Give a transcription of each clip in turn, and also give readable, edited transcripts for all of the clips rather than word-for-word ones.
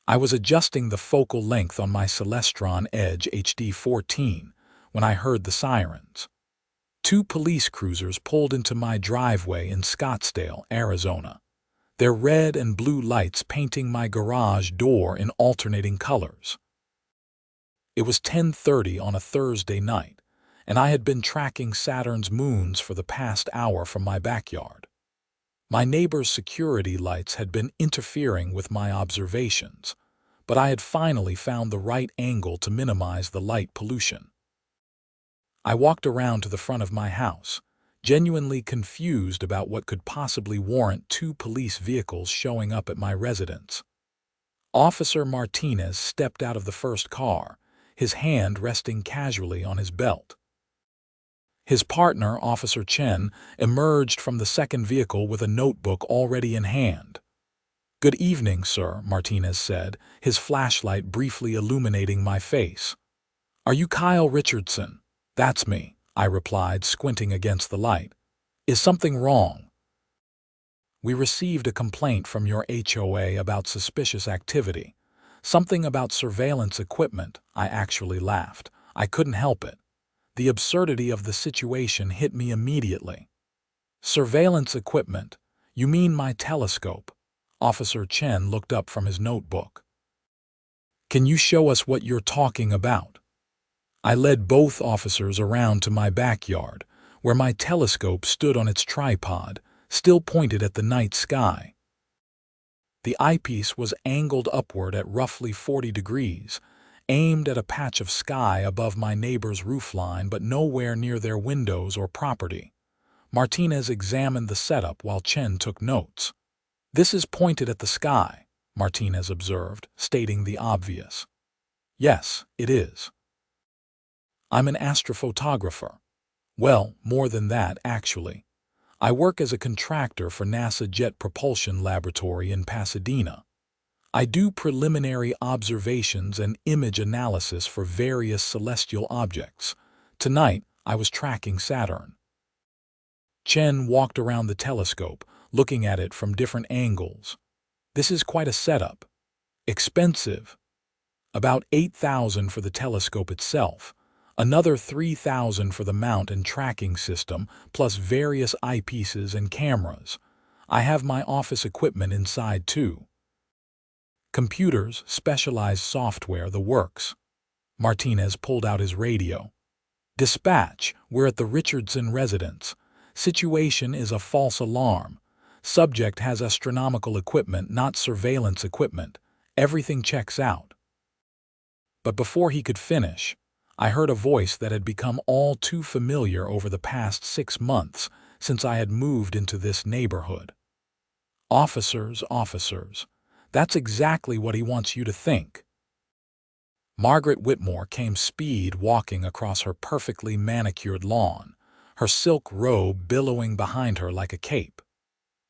I was adjusting the focal length on my Celestron Edge HD 14 when I heard the sirens. Two police cruisers pulled into my driveway in Scottsdale, Arizona, their red and blue lights painting my garage door in alternating colors. It was 10:30 on a Thursday night, and I had been tracking Saturn's moons for the past hour from my backyard. My neighbor's security lights had been interfering with my observations, but I had finally found the right angle to minimize the light pollution. I walked around to the front of my house, genuinely confused about what could possibly warrant two police vehicles showing up at my residence. Officer Martinez stepped out of the first car, his hand resting casually on his belt. His partner, Officer Chen, emerged from the second vehicle with a notebook already in hand. "Good evening, sir," Martinez said, his flashlight briefly illuminating my face. "Are you Kyle Richardson?" "That's me," I replied, squinting against the light. "Is something wrong?" "We received a complaint from your HOA about suspicious activity. Something about surveillance equipment." I actually laughed. I couldn't help it. The absurdity of the situation hit me immediately. "Surveillance equipment? You mean my telescope?" Officer Chen looked up from his notebook. "Can you show us what you're talking about?" I led both officers around to my backyard, where my telescope stood on its tripod, still pointed at the night sky. The eyepiece was angled upward at roughly 40 degrees, aimed at a patch of sky above my neighbor's roofline but nowhere near their windows or property. Martinez examined the setup while Chen took notes. "This is pointed at the sky," Martinez observed, stating the obvious. "Yes, it is. I'm an astrophotographer. Well, more than that, actually. I work as a contractor for NASA Jet Propulsion Laboratory in Pasadena. I do preliminary observations and image analysis for various celestial objects. Tonight, I was tracking Saturn." Chen walked around the telescope, looking at it from different angles. "This is quite a setup. Expensive. About $8,000 for the telescope itself. Another $3,000 for the mount and tracking system, plus various eyepieces and cameras. I have my office equipment inside too. Computers, specialized software, the works." Martinez pulled out his radio. "Dispatch, we're at the Richardson residence. Situation is a false alarm. Subject has astronomical equipment, not surveillance equipment. Everything checks out." But before he could finish, I heard a voice that had become all too familiar over the past 6 months since I had moved into this neighborhood. "Officers, officers. That's exactly what he wants you to think." Margaret Whitmore came speed walking across her perfectly manicured lawn, her silk robe billowing behind her like a cape.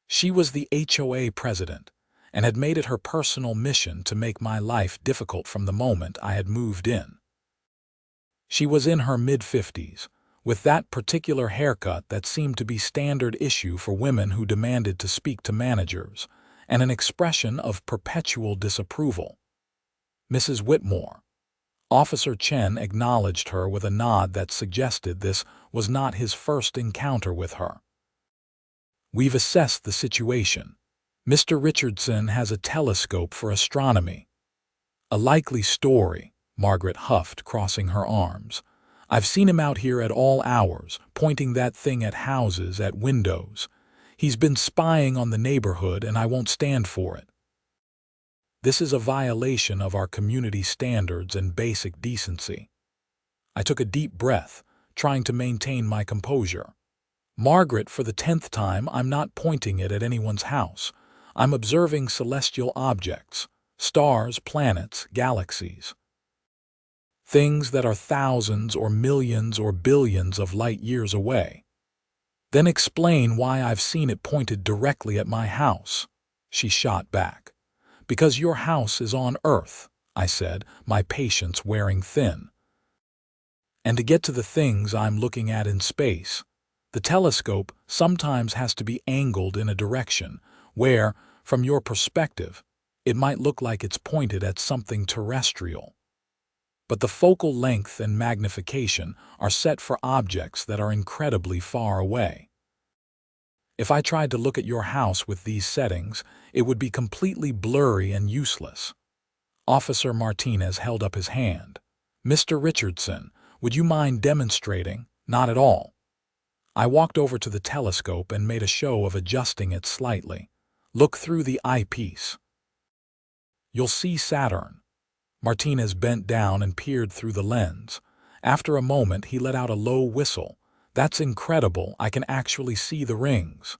She was the HOA president and had made it her personal mission to make my life difficult from the moment I had moved in. She was in her mid-50s, with that particular haircut that seemed to be standard issue for women who demanded to speak to managers, and an expression of perpetual disapproval. "Mrs. Whitmore." Officer Chen acknowledged her with a nod that suggested this was not his first encounter with her. "We've assessed the situation. Mr. Richardson has a telescope for astronomy." "A likely story," Margaret huffed, crossing her arms. "I've seen him out here at all hours, pointing that thing at houses, at windows. He's been spying on the neighborhood, and I won't stand for it. This is a violation of our community standards and basic decency." I took a deep breath, trying to maintain my composure. "Margaret, for the 10th time, I'm not pointing it at anyone's house. I'm observing celestial objects, stars, planets, galaxies. Things that are thousands or millions or billions of light years away." "Then explain why I've seen it pointed directly at my house," she shot back. "Because your house is on Earth," I said, my patience wearing thin. "And to get to the things I'm looking at in space, the telescope sometimes has to be angled in a direction where, from your perspective, it might look like it's pointed at something terrestrial. But the focal length and magnification are set for objects that are incredibly far away. If I tried to look at your house with these settings, it would be completely blurry and useless. Officer Martinez held up his hand. Mr. Richardson, would you mind demonstrating? Not at all. I walked over to the telescope and made a show of adjusting it slightly. Look through the eyepiece. You'll see Saturn. Martinez bent down and peered through the lens. After a moment, he let out a low whistle. That's incredible, I can actually see the rings.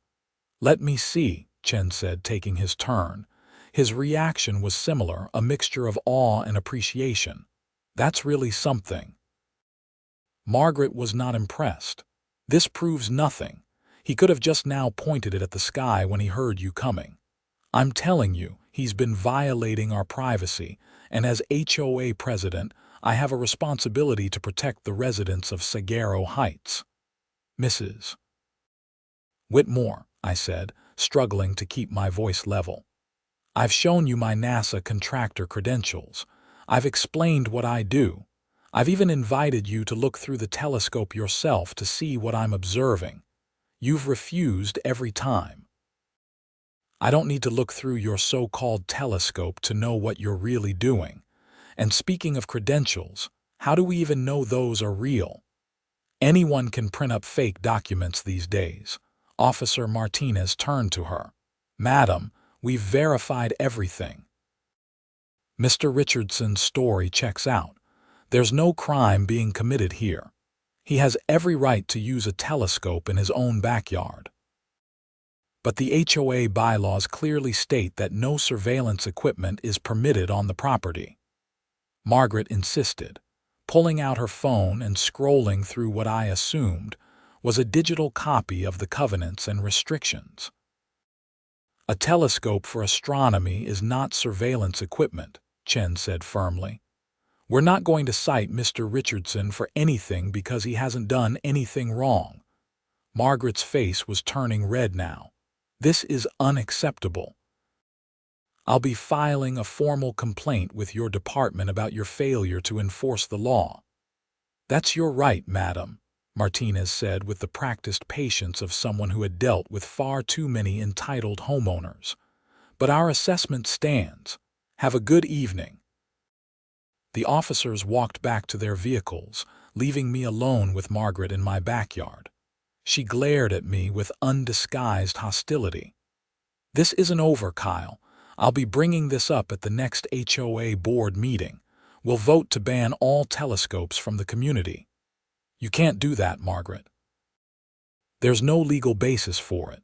Let me see, Chen said, taking his turn. His reaction was similar, a mixture of awe and appreciation. That's really something. Margaret was not impressed. This proves nothing. He could have just now pointed it at the sky when he heard you coming. I'm telling you, he's been violating our privacy, and as HOA president, I have a responsibility to protect the residents of Saguaro Heights. Mrs. Whitmore, I said, struggling to keep my voice level. I've shown you my NASA contractor credentials. I've explained what I do. I've even invited you to look through the telescope yourself to see what I'm observing. You've refused every time. I don't need to look through your so-called telescope to know what you're really doing. And speaking of credentials, how do we even know those are real? Anyone can print up fake documents these days. Officer Martinez turned to her. Madam, we've verified everything. Mr. Richardson's story checks out. There's no crime being committed here. He has every right to use a telescope in his own backyard. But the HOA bylaws clearly state that no surveillance equipment is permitted on the property. Margaret insisted, pulling out her phone and scrolling through what I assumed was a digital copy of the covenants and restrictions. A telescope for astronomy is not surveillance equipment, Chen said firmly. We're not going to cite Mr. Richardson for anything because he hasn't done anything wrong. Margaret's face was turning red now. This is unacceptable. I'll be filing a formal complaint with your department about your failure to enforce the law. That's your right, madam, Martinez said with the practiced patience of someone who had dealt with far too many entitled homeowners. But our assessment stands. Have a good evening. The officers walked back to their vehicles, leaving me alone with Margaret in my backyard. She glared at me with undisguised hostility. This isn't over, Kyle. I'll be bringing this up at the next HOA board meeting. We'll vote to ban all telescopes from the community. You can't do that, Margaret. There's no legal basis for it.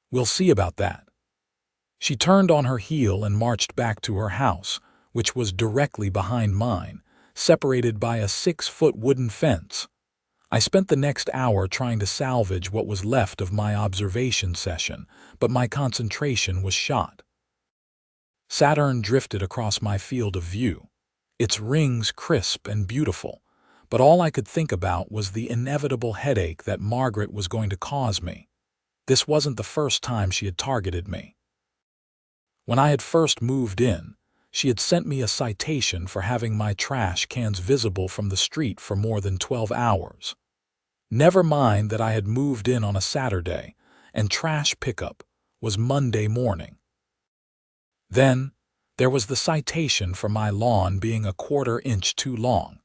We'll see about that. She turned on her heel and marched back to her house, which was directly behind mine, separated by a 6-foot wooden fence. I spent the next hour trying to salvage what was left of my observation session, but my concentration was shot. Saturn drifted across my field of view, its rings crisp and beautiful, but all I could think about was the inevitable headache that Margaret was going to cause me. This wasn't the first time she had targeted me. When I had first moved in, she had sent me a citation for having my trash cans visible from the street for more than 12 hours. Never mind that I had moved in on a Saturday, and trash pickup was Monday morning. Then, there was the citation for my lawn being a 1/4 inch too long,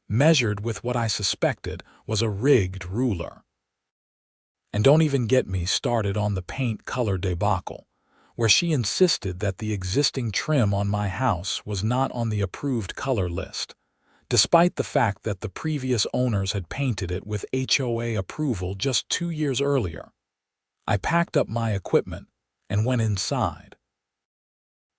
measured with what I suspected was a rigged ruler. And don't even get me started on the paint color debacle, where she insisted that the existing trim on my house was not on the approved color list, despite the fact that the previous owners had painted it with HOA approval just 2 years earlier. I packed up my equipment and went inside.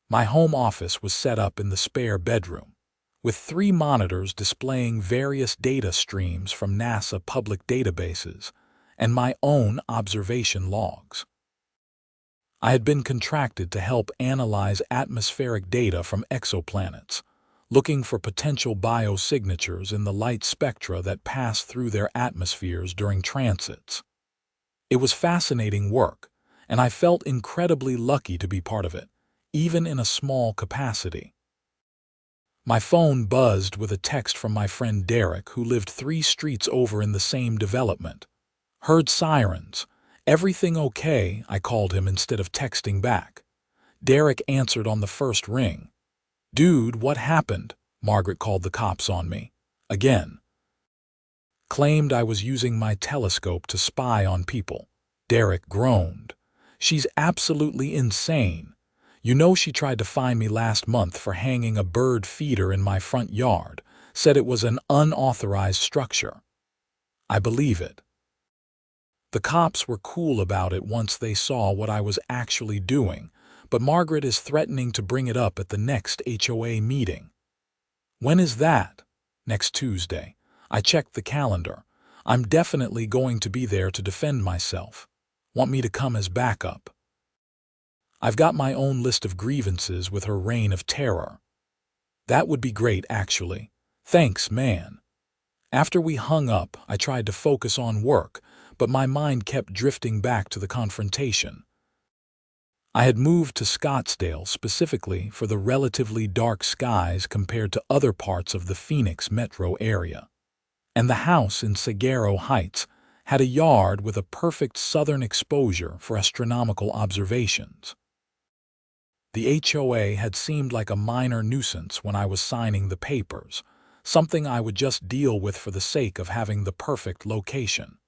My home office was set up in the spare bedroom, with 3 monitors displaying various data streams from NASA public databases and my own observation logs. I had been contracted to help analyze atmospheric data from exoplanets, looking for potential biosignatures in the light spectra that pass through their atmospheres during transits. It was fascinating work, and I felt incredibly lucky to be part of it, even in a small capacity. My phone buzzed with a text from my friend Derek, who lived 3 streets over in the same development. Heard sirens. Everything okay? I called him instead of texting back. Derek answered on the first ring. Dude, what happened? Margaret called the cops on me. Again. Claimed I was using my telescope to spy on people. Derek groaned. She's absolutely insane. You know, she tried to fine me last month for hanging a bird feeder in my front yard, said it was an unauthorized structure. I believe it. The cops were cool about it once they saw what I was actually doing, but Margaret is threatening to bring it up at the next HOA meeting. When is that? Next Tuesday. I checked the calendar. I'm definitely going to be there to defend myself. Want me to come as backup? I've got my own list of grievances with her reign of terror. That would be great, actually. Thanks, man. After we hung up, I tried to focus on work, but my mind kept drifting back to the confrontation. I had moved to Scottsdale specifically for the relatively dark skies compared to other parts of the Phoenix metro area. And the house in Sagaro Heights had a yard with a perfect southern exposure for astronomical observations. The HOA had seemed like a minor nuisance when I was signing the papers, something I would just deal with for the sake of having the perfect location.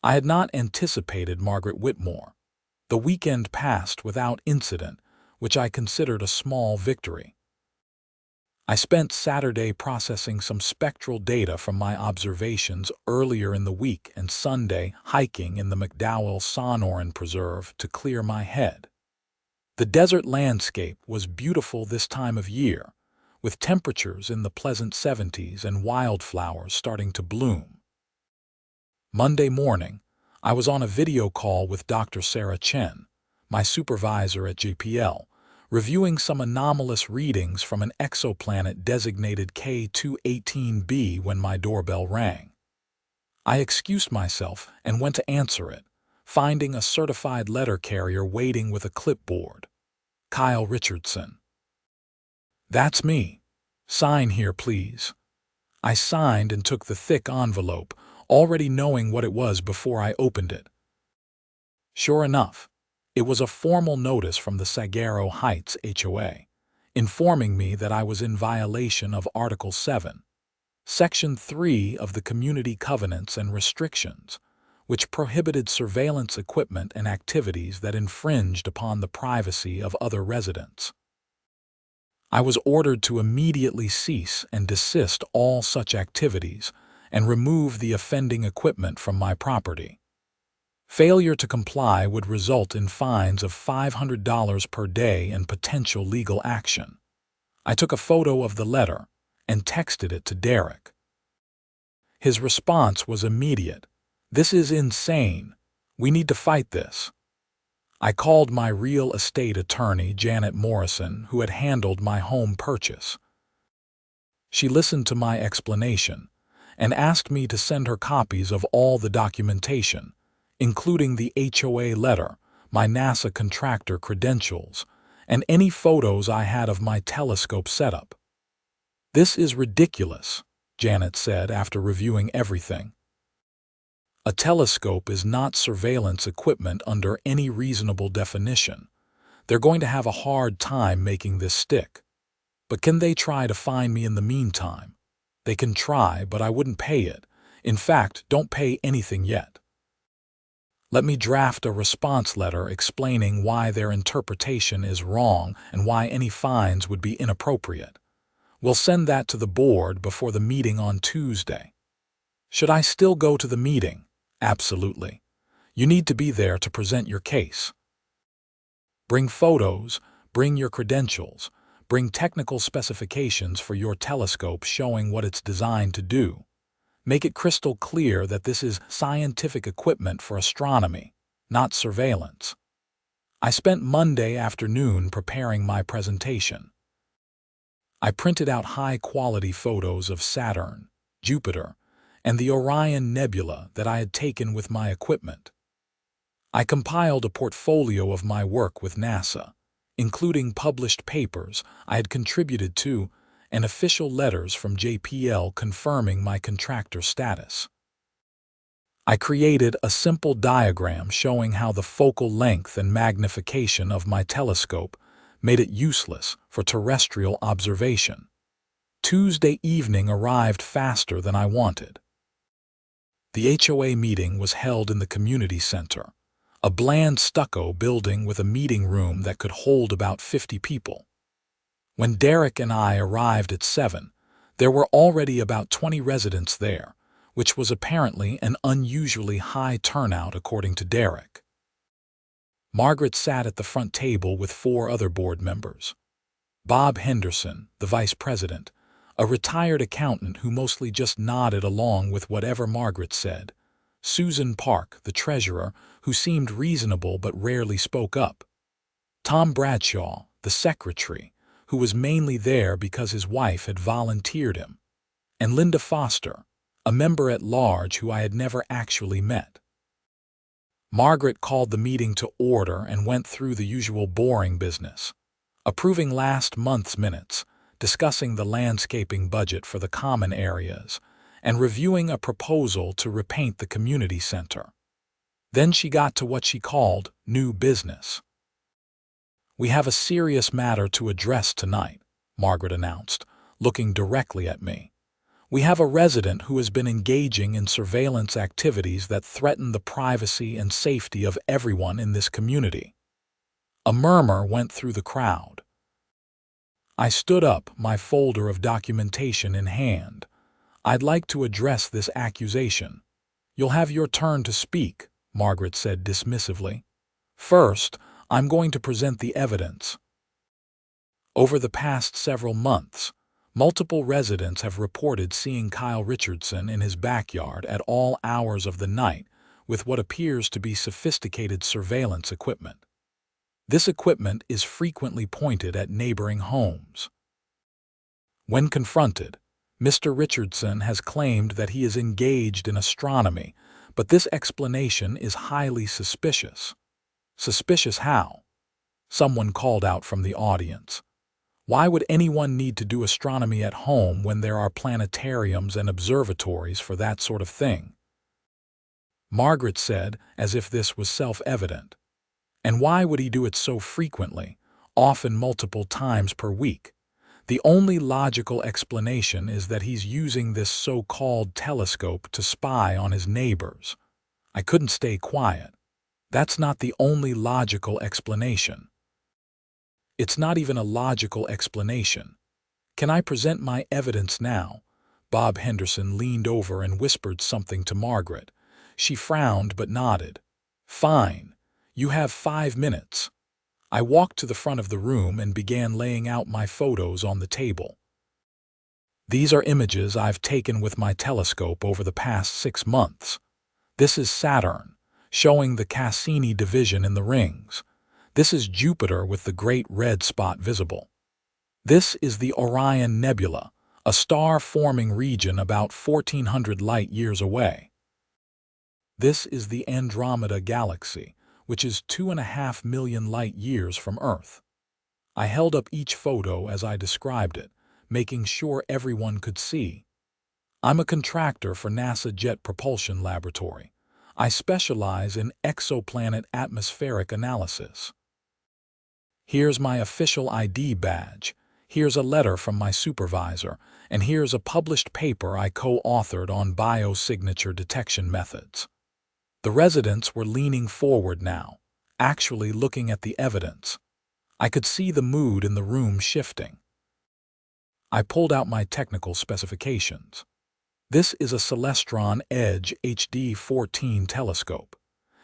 I had not anticipated Margaret Whitmore. The weekend passed without incident, which I considered a small victory. I spent Saturday processing some spectral data from my observations earlier in the week and Sunday hiking in the McDowell Sonoran Preserve to clear my head. The desert landscape was beautiful this time of year, with temperatures in the pleasant 70s and wildflowers starting to bloom. Monday morning, I was on a video call with Dr. Sarah Chen, my supervisor at JPL, reviewing some anomalous readings from an exoplanet designated K218b when my doorbell rang. I excused myself and went to answer it, finding a certified letter carrier waiting with a clipboard. Kyle Richardson. That's me. Sign here, please. I signed and took the thick envelope, already knowing what it was before I opened it. Sure enough, it was a formal notice from the Sagaro Heights HOA, informing me that I was in violation of Article 7, Section 3 of the Community Covenants and Restrictions, which prohibited surveillance equipment and activities that infringed upon the privacy of other residents. I was ordered to immediately cease and desist all such activities and remove the offending equipment from my property. Failure to comply would result in fines of $500 per day and potential legal action. I took a photo of the letter and texted it to Derek. His response was immediate. This is insane. We need to fight this. I called my real estate attorney, Janet Morrison, who had handled my home purchase. She listened to my explanation and asked me to send her copies of all the documentation, including the HOA letter, my NASA contractor credentials, and any photos I had of my telescope setup. This is ridiculous, Janet said after reviewing everything. A telescope is not surveillance equipment under any reasonable definition. They're going to have a hard time making this stick. But can they try to fine me in the meantime? They can try, but I wouldn't pay it. In fact, don't pay anything yet. Let me draft a response letter explaining why their interpretation is wrong and why any fines would be inappropriate. We'll send that to the board before the meeting on Tuesday. Should I still go to the meeting? Absolutely. You need to be there to present your case. Bring photos, bring your credentials, bring technical specifications for your telescope showing what it's designed to do. Make it crystal clear that this is scientific equipment for astronomy, not surveillance. I spent Monday afternoon preparing my presentation. I printed out high-quality photos of Saturn, Jupiter, and the Orion Nebula that I had taken with my equipment. I compiled a portfolio of my work with NASA, including published papers I had contributed to and official letters from JPL confirming my contractor status. I created a simple diagram showing how the focal length and magnification of my telescope made it useless for terrestrial observation. Tuesday evening arrived faster than I wanted. The HOA meeting was held in the community center, a bland stucco building with a meeting room that could hold about 50 people. When Derek and I arrived at 7, there were already about 20 residents there, which was apparently an unusually high turnout according to Derek. Margaret sat at the front table with 4 other board members. Bob Henderson, the vice president, a retired accountant who mostly just nodded along with whatever Margaret said. Susan Park, the treasurer, who seemed reasonable but rarely spoke up. Tom Bradshaw, the secretary, who was mainly there because his wife had volunteered him. And Linda Foster, a member at large who I had never actually met. Margaret called the meeting to order and went through the usual boring business, approving last month's minutes, discussing the landscaping budget for the common areas, and reviewing a proposal to repaint the community center. Then she got to what she called new business. "We have a serious matter to address tonight," Margaret announced, looking directly at me. "We have a resident who has been engaging in surveillance activities that threaten the privacy and safety of everyone in this community." A murmur went through the crowd. I stood up, my folder of documentation in hand. "I'd like to address this accusation." "You'll have your turn to speak," Margaret said dismissively. "First, I'm going to present the evidence." Over the past several months, multiple residents have reported seeing Kyle Richardson in his backyard at all hours of the night with what appears to be sophisticated surveillance equipment. This equipment is frequently pointed at neighboring homes. When confronted, Mr. Richardson has claimed that he is engaged in astronomy, but this explanation is highly suspicious. Suspicious how? Someone called out from the audience. Why would anyone need to do astronomy at home when there are planetariums and observatories for that sort of thing? Margaret said, as if this was self-evident. And why would he do it so frequently, often multiple times per week? The only logical explanation is that he's using this so-called telescope to spy on his neighbors. I couldn't stay quiet. That's not the only logical explanation. It's not even a logical explanation. "Can I present my evidence now?" Bob Henderson leaned over and whispered something to Margaret. She frowned but nodded. "Fine. You have 5 minutes." I walked to the front of the room and began laying out my photos on the table. "These are images I've taken with my telescope over the past 6 months. This is Saturn, showing the Cassini division in the rings. This is Jupiter with the great red spot visible. This is the Orion Nebula, a star-forming region about 1,400 light-years away. This is the Andromeda Galaxy, which is 2.5 million light-years from Earth." I held up each photo as I described it, making sure everyone could see. "I'm a contractor for NASA Jet Propulsion Laboratory. I specialize in exoplanet atmospheric analysis. Here's my official ID badge, here's a letter from my supervisor, and here's a published paper I co-authored on biosignature detection methods." The residents were leaning forward now, actually looking at the evidence. I could see the mood in the room shifting. I pulled out my technical specifications. This is a Celestron Edge HD 14 telescope.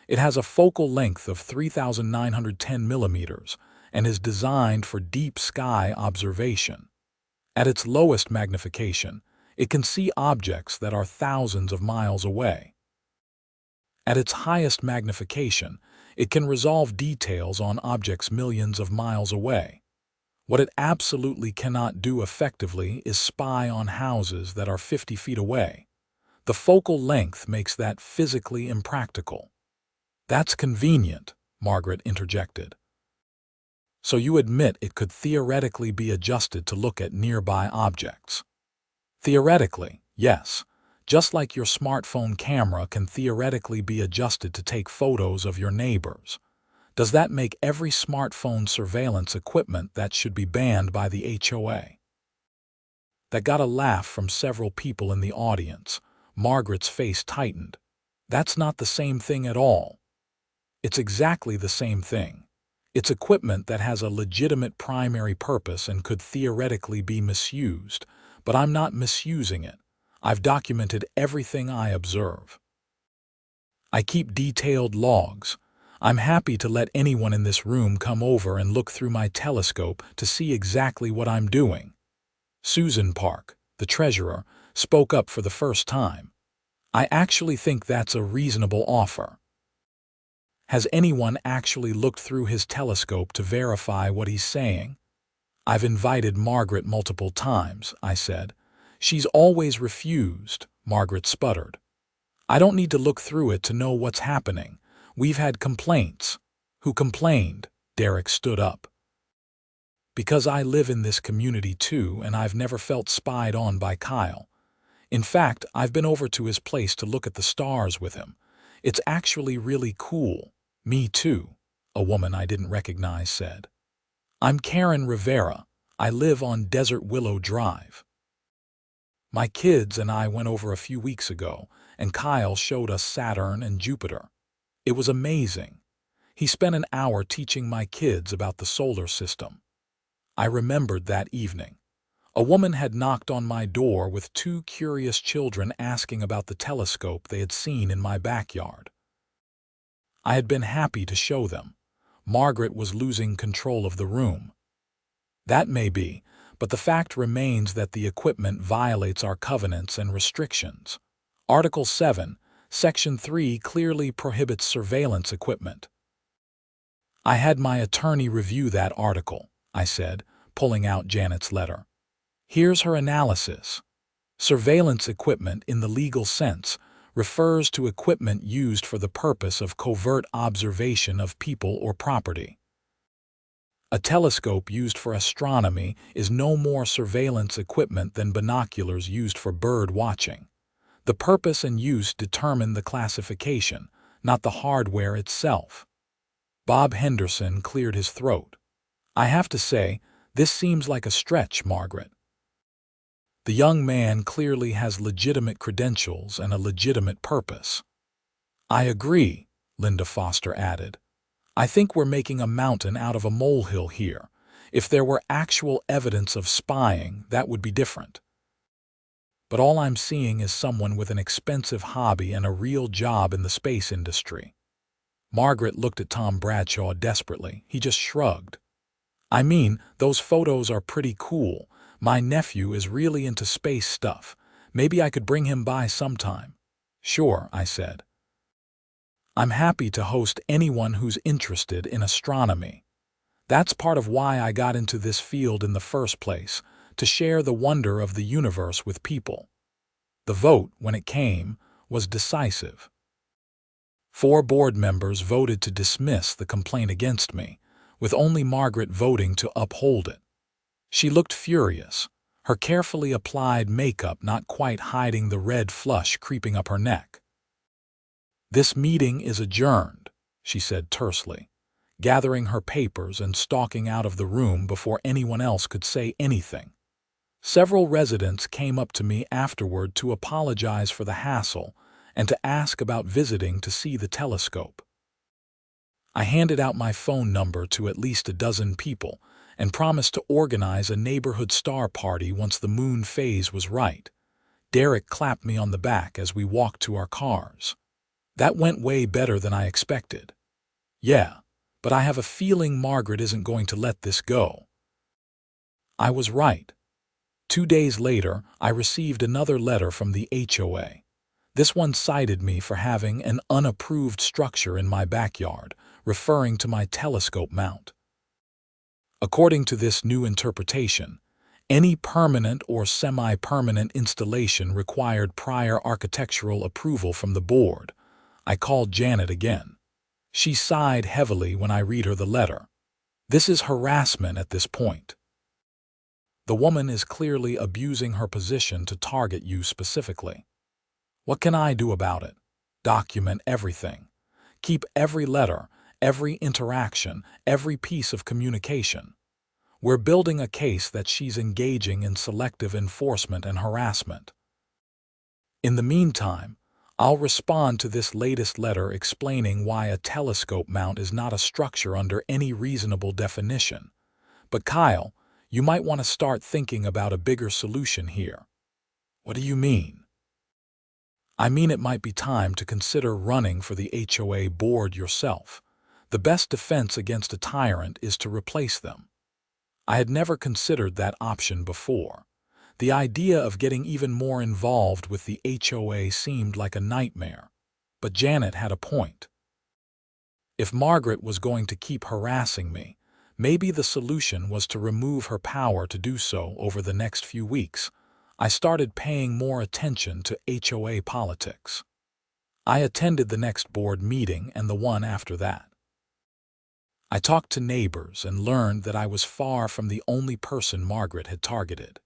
It has a focal length of 3,910 millimeters and is designed for deep sky observation. At its lowest magnification, it can see objects that are thousands of miles away. At its highest magnification, it can resolve details on objects millions of miles away. What it absolutely cannot do effectively is spy on houses that are 50 feet away. The focal length makes that physically impractical. "That's convenient," Margaret interjected. So you admit it could theoretically be adjusted to look at nearby objects. Theoretically, yes. Just like your smartphone camera can theoretically be adjusted to take photos of your neighbors. Does that make every smartphone surveillance equipment that should be banned by the HOA? That got a laugh from several people in the audience. Margaret's face tightened. That's not the same thing at all. It's exactly the same thing. It's equipment that has a legitimate primary purpose and could theoretically be misused, but I'm not misusing it. I've documented everything I observe. I keep detailed logs. I'm happy to let anyone in this room come over and look through my telescope to see exactly what I'm doing. Susan Park, the treasurer, spoke up for the first time. I actually think that's a reasonable offer. Has anyone actually looked through his telescope to verify what he's saying? I've invited Margaret multiple times, I said. She's always refused, Margaret sputtered. I don't need to look through it to know what's happening. We've had complaints. Who complained? Derek stood up. Because I live in this community too, and I've never felt spied on by Kyle. In fact, I've been over to his place to look at the stars with him. It's actually really cool. Me too, a woman I didn't recognize said. I'm Karen Rivera. I live on Desert Willow Drive. My kids and I went over a few weeks ago, and Kyle showed us Saturn and Jupiter. It was amazing. He spent an hour teaching my kids about the solar system. I remembered that evening. A woman had knocked on my door with two curious children asking about the telescope they had seen in my backyard. I had been happy to show them. Margaret was losing control of the room. That may be, but the fact remains that the equipment violates our covenants and restrictions. Article 7, Section 3 clearly prohibits surveillance equipment. I had my attorney review that article, I said, pulling out Janet's letter. Here's her analysis. Surveillance equipment in the legal sense refers to equipment used for the purpose of covert observation of people or property. A telescope used for astronomy is no more surveillance equipment than binoculars used for bird watching. The purpose and use determine the classification, not the hardware itself. Bob Henderson cleared his throat. I have to say, this seems like a stretch, Margaret. The young man clearly has legitimate credentials and a legitimate purpose. I agree, Linda Foster added. I think we're making a mountain out of a molehill here. If there were actual evidence of spying, that would be different. But all I'm seeing is someone with an expensive hobby and a real job in the space industry. Margaret looked at Tom Bradshaw desperately. He just shrugged. I mean, those photos are pretty cool. My nephew is really into space stuff. Maybe I could bring him by sometime. Sure, I said. I'm happy to host anyone who's interested in astronomy. That's part of why I got into this field in the first place, to share the wonder of the universe with people. The vote, when it came, was decisive. 4 board members voted to dismiss the complaint against me, with only Margaret voting to uphold it. She looked furious, her carefully applied makeup not quite hiding the red flush creeping up her neck. This meeting is adjourned, she said tersely, gathering her papers and stalking out of the room before anyone else could say anything. Several residents came up to me afterward to apologize for the hassle and to ask about visiting to see the telescope. I handed out my phone number to at least a dozen people and promised to organize a neighborhood star party once the moon phase was right. Derek clapped me on the back as we walked to our cars. That went way better than I expected. Yeah, but I have a feeling Margaret isn't going to let this go. I was right. 2 days later, I received another letter from the HOA. This one cited me for having an unapproved structure in my backyard, referring to my telescope mount. According to this new interpretation, any permanent or semi-permanent installation required prior architectural approval from the board. I called Janet again. She sighed heavily when I read her the letter. This is harassment at this point. The woman is clearly abusing her position to target you specifically. What can I do about it? Document everything. Keep every letter, every interaction, every piece of communication. We're building a case that she's engaging in selective enforcement and harassment. In the meantime, I'll respond to this latest letter explaining why a telescope mount is not a structure under any reasonable definition. But Kyle, you might want to start thinking about a bigger solution here. What do you mean? I mean it might be time to consider running for the HOA board yourself. The best defense against a tyrant is to replace them. I had never considered that option before. The idea of getting even more involved with the HOA seemed like a nightmare. But Janet had a point. If Margaret was going to keep harassing me, maybe the solution was to remove her power to do so over the next few weeks. I started paying more attention to HOA politics. I attended the next board meeting and the one after that. I talked to neighbors and learned that I was far from the only person Margaret had targeted.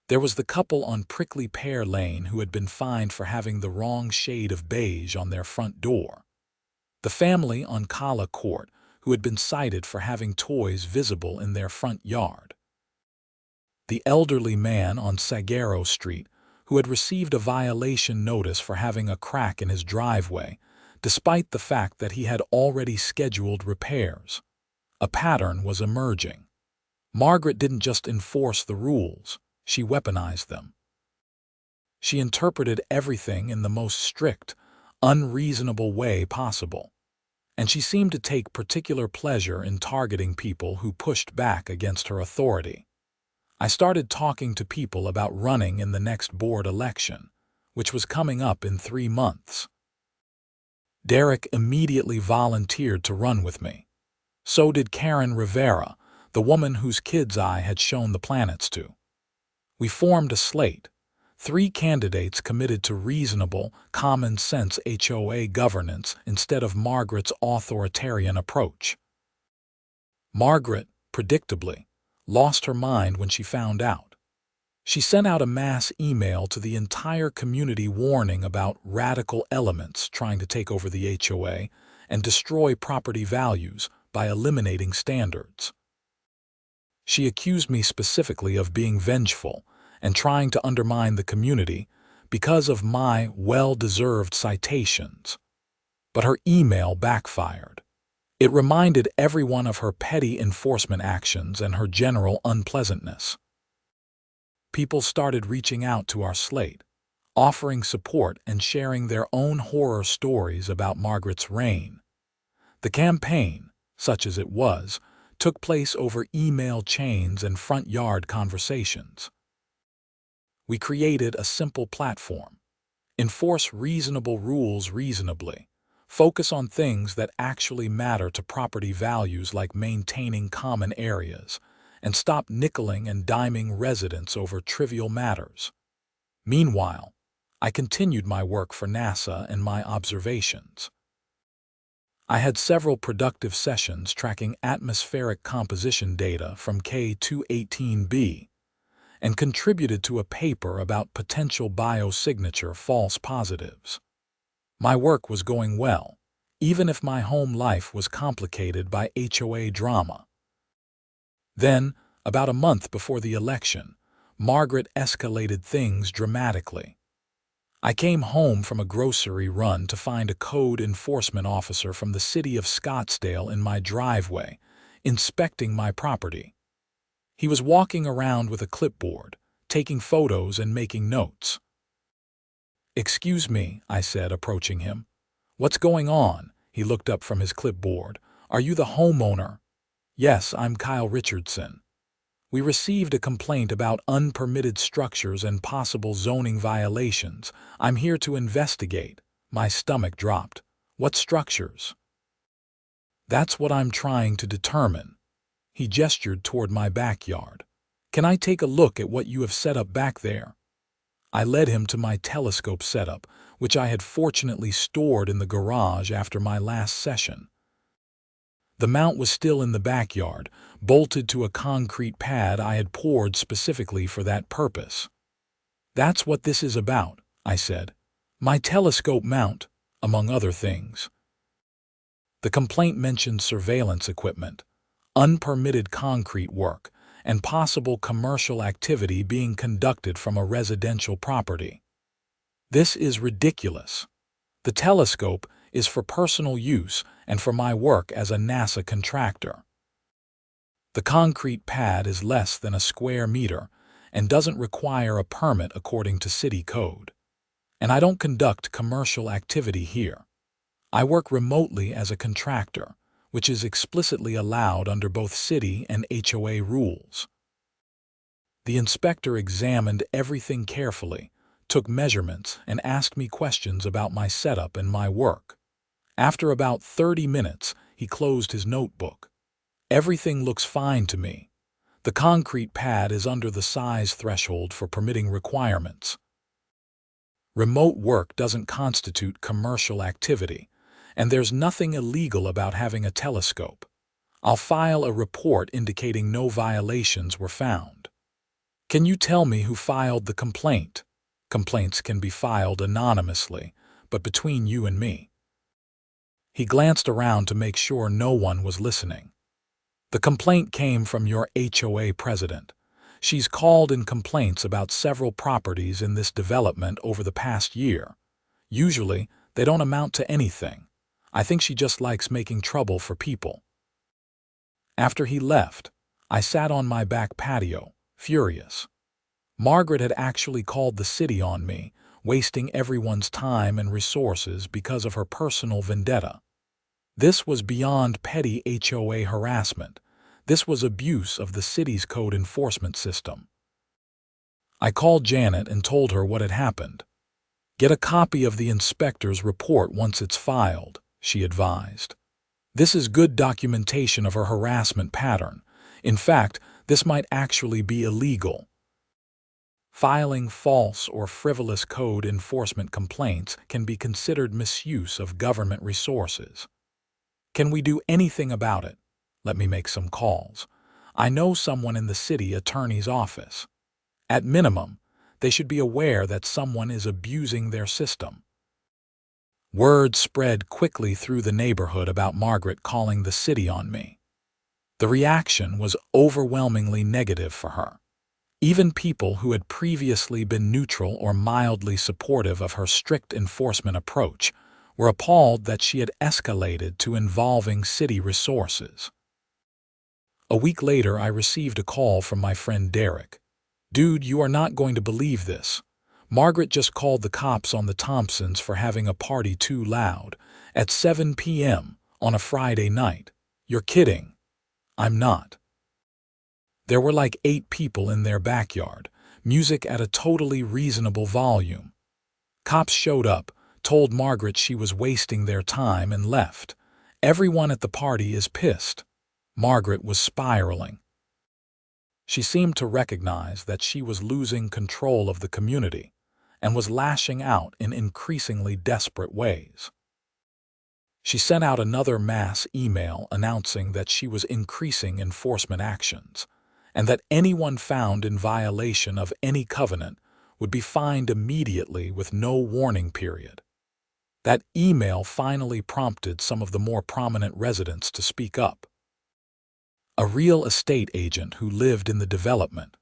There was the couple on Prickly Pear Lane who had been fined for having the wrong shade of beige on their front door. The family on Kala Court who had been cited for having toys visible in their front yard. The elderly man on Sagaro Street who had received a violation notice for having a crack in his driveway, despite the fact that he had already scheduled repairs. A pattern was emerging. Margaret didn't just enforce the rules, she weaponized them. She interpreted everything in the most strict, unreasonable way possible. And she seemed to take particular pleasure in targeting people who pushed back against her authority. I started talking to people about running in the next board election, which was coming up in 3 months. Derek immediately volunteered to run with me. So did Karen Rivera, the woman whose kids I had shown the planets to. We formed a slate, 3 candidates committed to reasonable, common-sense HOA governance instead of Margaret's authoritarian approach. Margaret, predictably, lost her mind when she found out. She sent out a mass email to the entire community warning about radical elements trying to take over the HOA and destroy property values by eliminating standards. She accused me specifically of being vengeful and trying to undermine the community because of my well-deserved citations. But her email backfired. It reminded everyone of her petty enforcement actions and her general unpleasantness. People started reaching out to our slate, offering support and sharing their own horror stories about Margaret's reign. The campaign, such as it was, took place over email chains and front yard conversations. We created a simple platform. Enforce reasonable rules reasonably. Focus on things that actually matter to property values like maintaining common areas, and stop nickeling and diming residents over trivial matters. Meanwhile, I continued my work for NASA and my observations. I had several productive sessions tracking atmospheric composition data from K218b and contributed to a paper about potential biosignature false positives. My work was going well, even if my home life was complicated by HOA drama. Then, about a month before the election, Margaret escalated things dramatically. I came home from a grocery run to find a code enforcement officer from the city of Scottsdale in my driveway, inspecting my property. He was walking around with a clipboard, taking photos and making notes. "Excuse me," I said, approaching him. "What's going on?" He looked up from his clipboard. "Are you the homeowner?" "Yes, I'm Kyle Richardson. We received a complaint about unpermitted structures and possible zoning violations. I'm here to investigate." My stomach dropped. "What structures?" "That's what I'm trying to determine." He gestured toward my backyard. "Can I take a look at what you have set up back there?" I led him to my telescope setup, which I had fortunately stored in the garage after my last session. The mount was still in the backyard, bolted to a concrete pad I had poured specifically for that purpose. "That's what this is about," I said. "My telescope mount, among other things." The complaint mentioned surveillance equipment, unpermitted concrete work, and possible commercial activity being conducted from a residential property. "This is ridiculous. The telescope is for personal use and for my work as a NASA contractor. The concrete pad is less than a square meter and doesn't require a permit according to city code. And I don't conduct commercial activity here. I work remotely as a contractor, which is explicitly allowed under both city and HOA rules." The inspector examined everything carefully, took measurements, and asked me questions about my setup and my work. After about 30 minutes, he closed his notebook. "Everything looks fine to me. The concrete pad is under the size threshold for permitting requirements. Remote work doesn't constitute commercial activity, and there's nothing illegal about having a telescope. I'll file a report indicating no violations were found." "Can you tell me who filed the complaint?" "Complaints can be filed anonymously, but between you and me." He glanced around to make sure no one was listening. "The complaint came from your HOA president. She's called in complaints about several properties in this development over the past year. Usually, they don't amount to anything. I think she just likes making trouble for people." After he left, I sat on my back patio, furious. Margaret had actually called the city on me, wasting everyone's time and resources because of her personal vendetta. This was beyond petty HOA harassment. This was abuse of the city's code enforcement system. I called Janet and told her what had happened. "Get a copy of the inspector's report once it's filed," she advised. "This is good documentation of her harassment pattern. In fact, this might actually be illegal." Filing false or frivolous code enforcement complaints can be considered misuse of government resources. Can we do anything about it? Let me make some calls. I know someone in the city attorney's office. At minimum, they should be aware that someone is abusing their system. Word spread quickly through the neighborhood about Margaret calling the city on me. The reaction was overwhelmingly negative for her. Even people who had previously been neutral or mildly supportive of her strict enforcement approach were appalled that she had escalated to involving city resources. A week later, I received a call from my friend Derek. "Dude, you are not going to believe this. Margaret just called the cops on the Thompsons for having a party too loud at 7 p.m. on a Friday night. You're kidding." "I'm not." There were like 8 people in their backyard, music at a totally reasonable volume. Cops showed up, told Margaret she was wasting their time, and left. Everyone at the party is pissed. Margaret was spiraling. She seemed to recognize that she was losing control of the community and was lashing out in increasingly desperate ways. She sent out another mass email announcing that she was increasing enforcement actions and that anyone found in violation of any covenant would be fined immediately with no warning period. That email finally prompted some of the more prominent residents to speak up. A real estate agent who lived in the development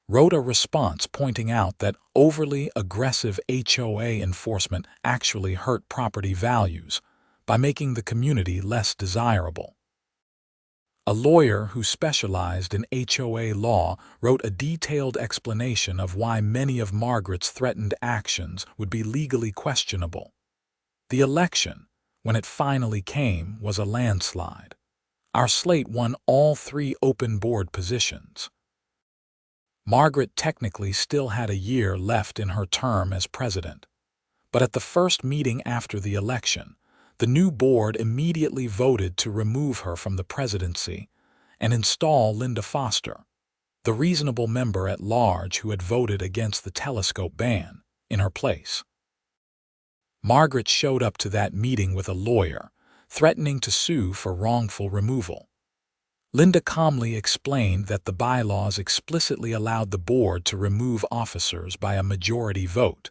wrote a response pointing out that overly aggressive HOA enforcement actually hurt property values by making the community less desirable. A lawyer who specialized in HOA law wrote a detailed explanation of why many of Margaret's threatened actions would be legally questionable. The election, when it finally came, was a landslide. Our slate won all 3 open board positions. Margaret technically still had a year left in her term as president, but at the first meeting after the election, the new board immediately voted to remove her from the presidency and install Linda Foster, the reasonable member at large who had voted against the telescope ban, in her place. Margaret showed up to that meeting with a lawyer, threatening to sue for wrongful removal. Linda calmly explained that the bylaws explicitly allowed the board to remove officers by a majority vote,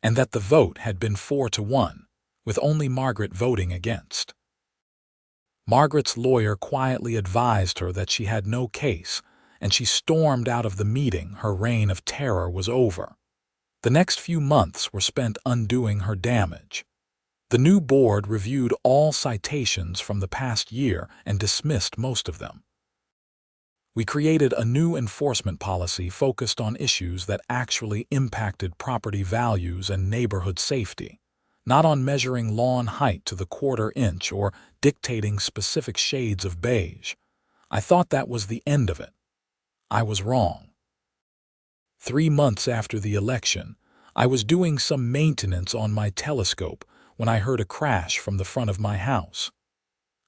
and that the vote had been 4-1, with only Margaret voting against. Margaret's lawyer quietly advised her that she had no case, and she stormed out of the meeting. Her reign of terror was over. The next few months were spent undoing her damage. The new board reviewed all citations from the past year and dismissed most of them. We created a new enforcement policy focused on issues that actually impacted property values and neighborhood safety, not on measuring lawn height to the quarter inch or dictating specific shades of beige. I thought that was the end of it. I was wrong. 3 months after the election, I was doing some maintenance on my telescope when I heard a crash from the front of my house.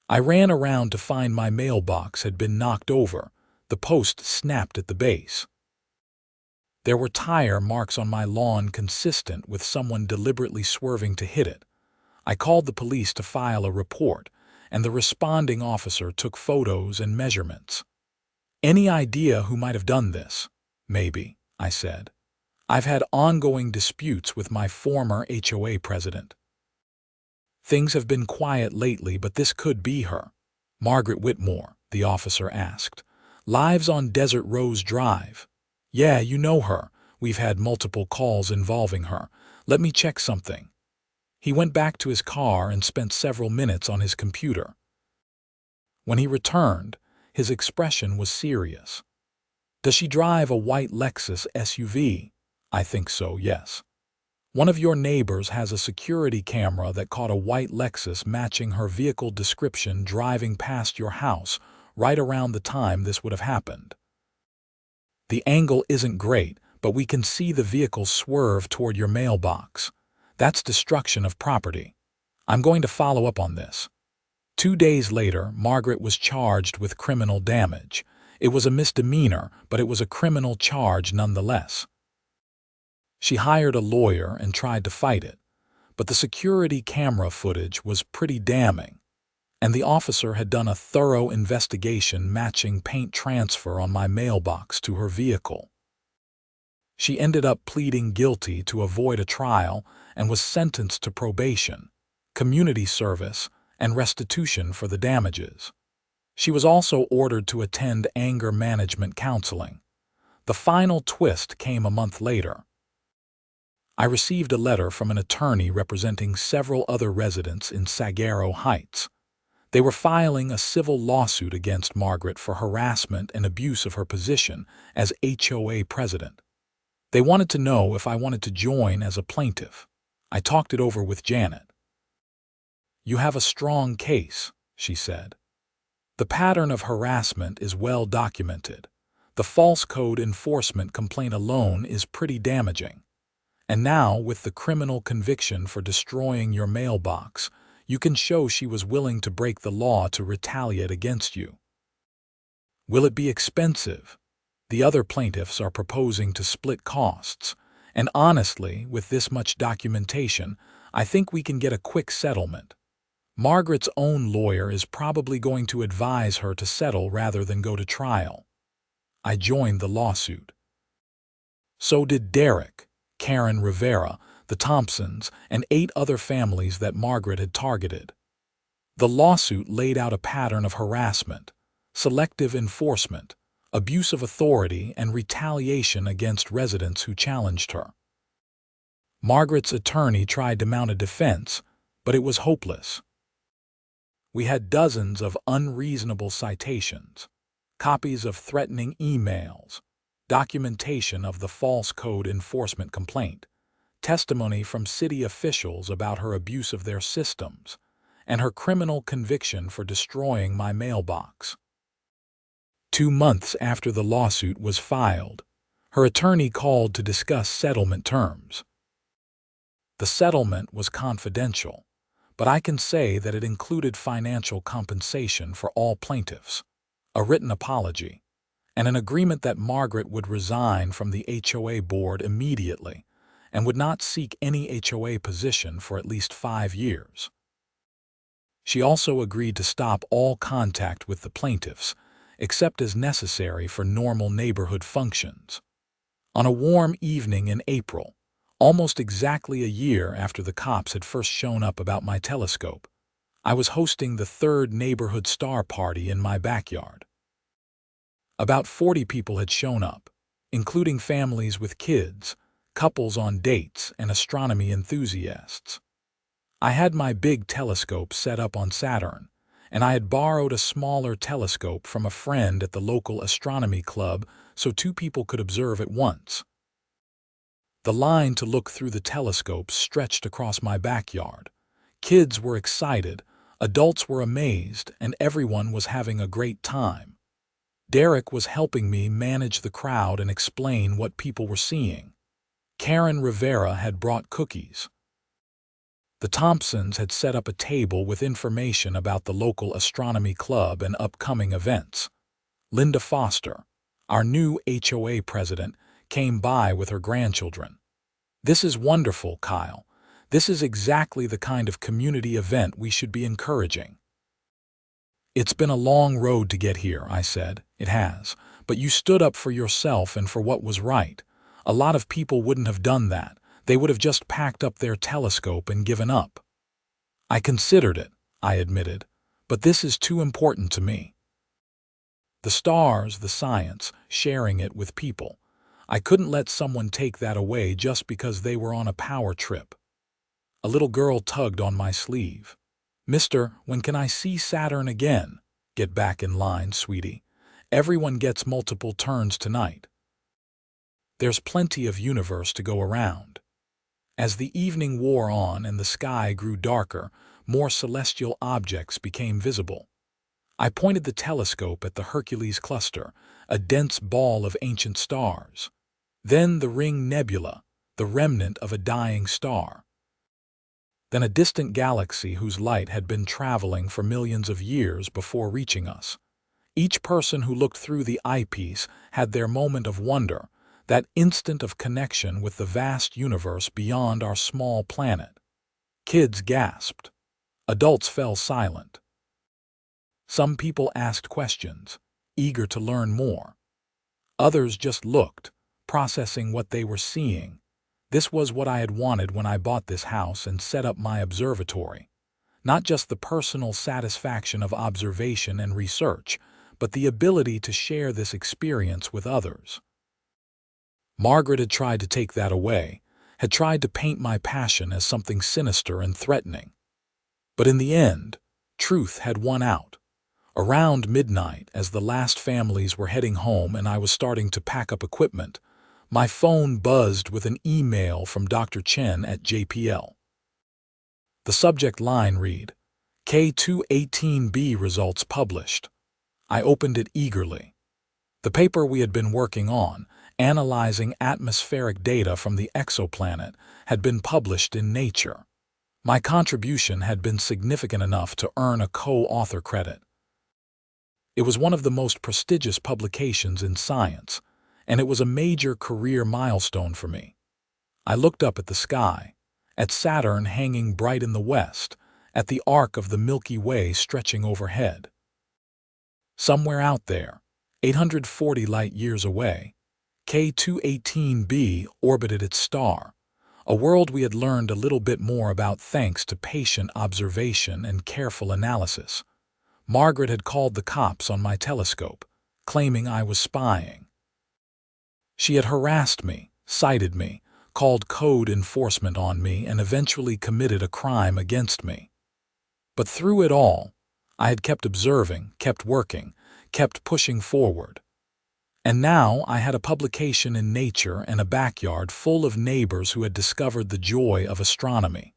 I ran around to find my mailbox had been knocked over. The post snapped at the base. There were tire marks on my lawn consistent with someone deliberately swerving to hit it. I called the police to file a report, and the responding officer took photos and measurements. "Any idea who might have done this?" "Maybe," I said. "I've had ongoing disputes with my former HOA president. Things have been quiet lately, but this could be her." "Margaret Whitmore?" the officer asked. "Lives on Desert Rose Drive." "Yeah, you know her. We've had multiple calls involving her. Let me check something." He went back to his car and spent several minutes on his computer. When he returned, his expression was serious. "Does she drive a white Lexus SUV?" "I think so, yes." "One of your neighbors has a security camera that caught a white Lexus matching her vehicle description driving past your house right around the time this would have happened. The angle isn't great, but we can see the vehicle swerve toward your mailbox. That's destruction of property. I'm going to follow up on this." 2 days later, Margaret was charged with criminal damage. It was a misdemeanor, but it was a criminal charge nonetheless. She hired a lawyer and tried to fight it, but the security camera footage was pretty damning, and the officer had done a thorough investigation matching paint transfer on my mailbox to her vehicle. She ended up pleading guilty to avoid a trial and was sentenced to probation, community service, and restitution for the damages. She was also ordered to attend anger management counseling. The final twist came a month later. I received a letter from an attorney representing several other residents in Saguaro Heights. They were filing a civil lawsuit against Margaret for harassment and abuse of her position as HOA president. They wanted to know if I wanted to join as a plaintiff. I talked it over with Janet. "You have a strong case," she said. "The pattern of harassment is well documented. The false code enforcement complaint alone is pretty damaging. And now, with the criminal conviction for destroying your mailbox, you can show she was willing to break the law to retaliate against you. Will it be expensive? The other plaintiffs are proposing to split costs, and honestly, with this much documentation, I think we can get a quick settlement. Margaret's own lawyer is probably going to advise her to settle rather than go to trial." I joined the lawsuit. So did Derek, Karen Rivera, the Thompsons, and 8 other families that Margaret had targeted. The lawsuit laid out a pattern of harassment, selective enforcement, abuse of authority, and retaliation against residents who challenged her. Margaret's attorney tried to mount a defense, but it was hopeless. We had dozens of unreasonable citations, copies of threatening emails, documentation of the false code enforcement complaint, testimony from city officials about her abuse of their systems, and her criminal conviction for destroying my mailbox. 2 months after the lawsuit was filed, her attorney called to discuss settlement terms. The settlement was confidential, but I can say that it included financial compensation for all plaintiffs, a written apology, and an agreement that Margaret would resign from the HOA board immediately and would not seek any HOA position for at least 5 years. She also agreed to stop all contact with the plaintiffs, except as necessary for normal neighborhood functions. On a warm evening in April, almost exactly a year after the cops had first shown up about my telescope, I was hosting the third neighborhood star party in my backyard. About 40 people had shown up, including families with kids, couples on dates, and astronomy enthusiasts. I had my big telescope set up on Saturn, and I had borrowed a smaller telescope from a friend at the local astronomy club so 2 people could observe at once. The line to look through the telescope stretched across my backyard. Kids were excited, adults were amazed, and everyone was having a great time. Derek was helping me manage the crowd and explain what people were seeing. Karen Rivera had brought cookies. The Thompsons had set up a table with information about the local astronomy club and upcoming events. Linda Foster, our new HOA president, came by with her grandchildren. "This is wonderful, Kyle. This is exactly the kind of community event we should be encouraging." "It's been a long road to get here," I said. "It has. But you stood up for yourself and for what was right. A lot of people wouldn't have done that. They would have just packed up their telescope and given up." "I considered it," I admitted, "but this is too important to me. The stars, the science, sharing it with people. I couldn't let someone take that away just because they were on a power trip." A little girl tugged on my sleeve. "Mister, when can I see Saturn again?" "Get back in line, sweetie. Everyone gets multiple turns tonight. There's plenty of universe to go around." As the evening wore on and the sky grew darker, more celestial objects became visible. I pointed the telescope at the Hercules cluster, a dense ball of ancient stars. Then the Ring Nebula, the remnant of a dying star. Then a distant galaxy whose light had been traveling for millions of years before reaching us. Each person who looked through the eyepiece had their moment of wonder, that instant of connection with the vast universe beyond our small planet. Kids gasped. Adults fell silent. Some people asked questions, eager to learn more. Others just looked, processing what they were seeing. This was what I had wanted when I bought this house and set up my observatory. Not just the personal satisfaction of observation and research, but the ability to share this experience with others. Margaret had tried to take that away, had tried to paint my passion as something sinister and threatening. But in the end, truth had won out. Around midnight, as the last families were heading home and I was starting to pack up equipment, my phone buzzed with an email from Dr. Chen at JPL. The subject line read, "K218b results published." I opened it eagerly. The paper we had been working on, analyzing atmospheric data from the exoplanet, had been published in Nature. My contribution had been significant enough to earn a co-author credit. It was one of the most prestigious publications in science, and it was a major career milestone for me. I looked up at the sky, at Saturn hanging bright in the west, at the arc of the Milky Way stretching overhead. Somewhere out there, 840 light-years away, K218b orbited its star, a world we had learned a little bit more about thanks to patient observation and careful analysis. Margaret had called the cops on my telescope, claiming I was spying. She had harassed me, cited me, called code enforcement on me, and eventually committed a crime against me. But through it all, I had kept observing, kept working, kept pushing forward. And now I had a publication in Nature and a backyard full of neighbors who had discovered the joy of astronomy.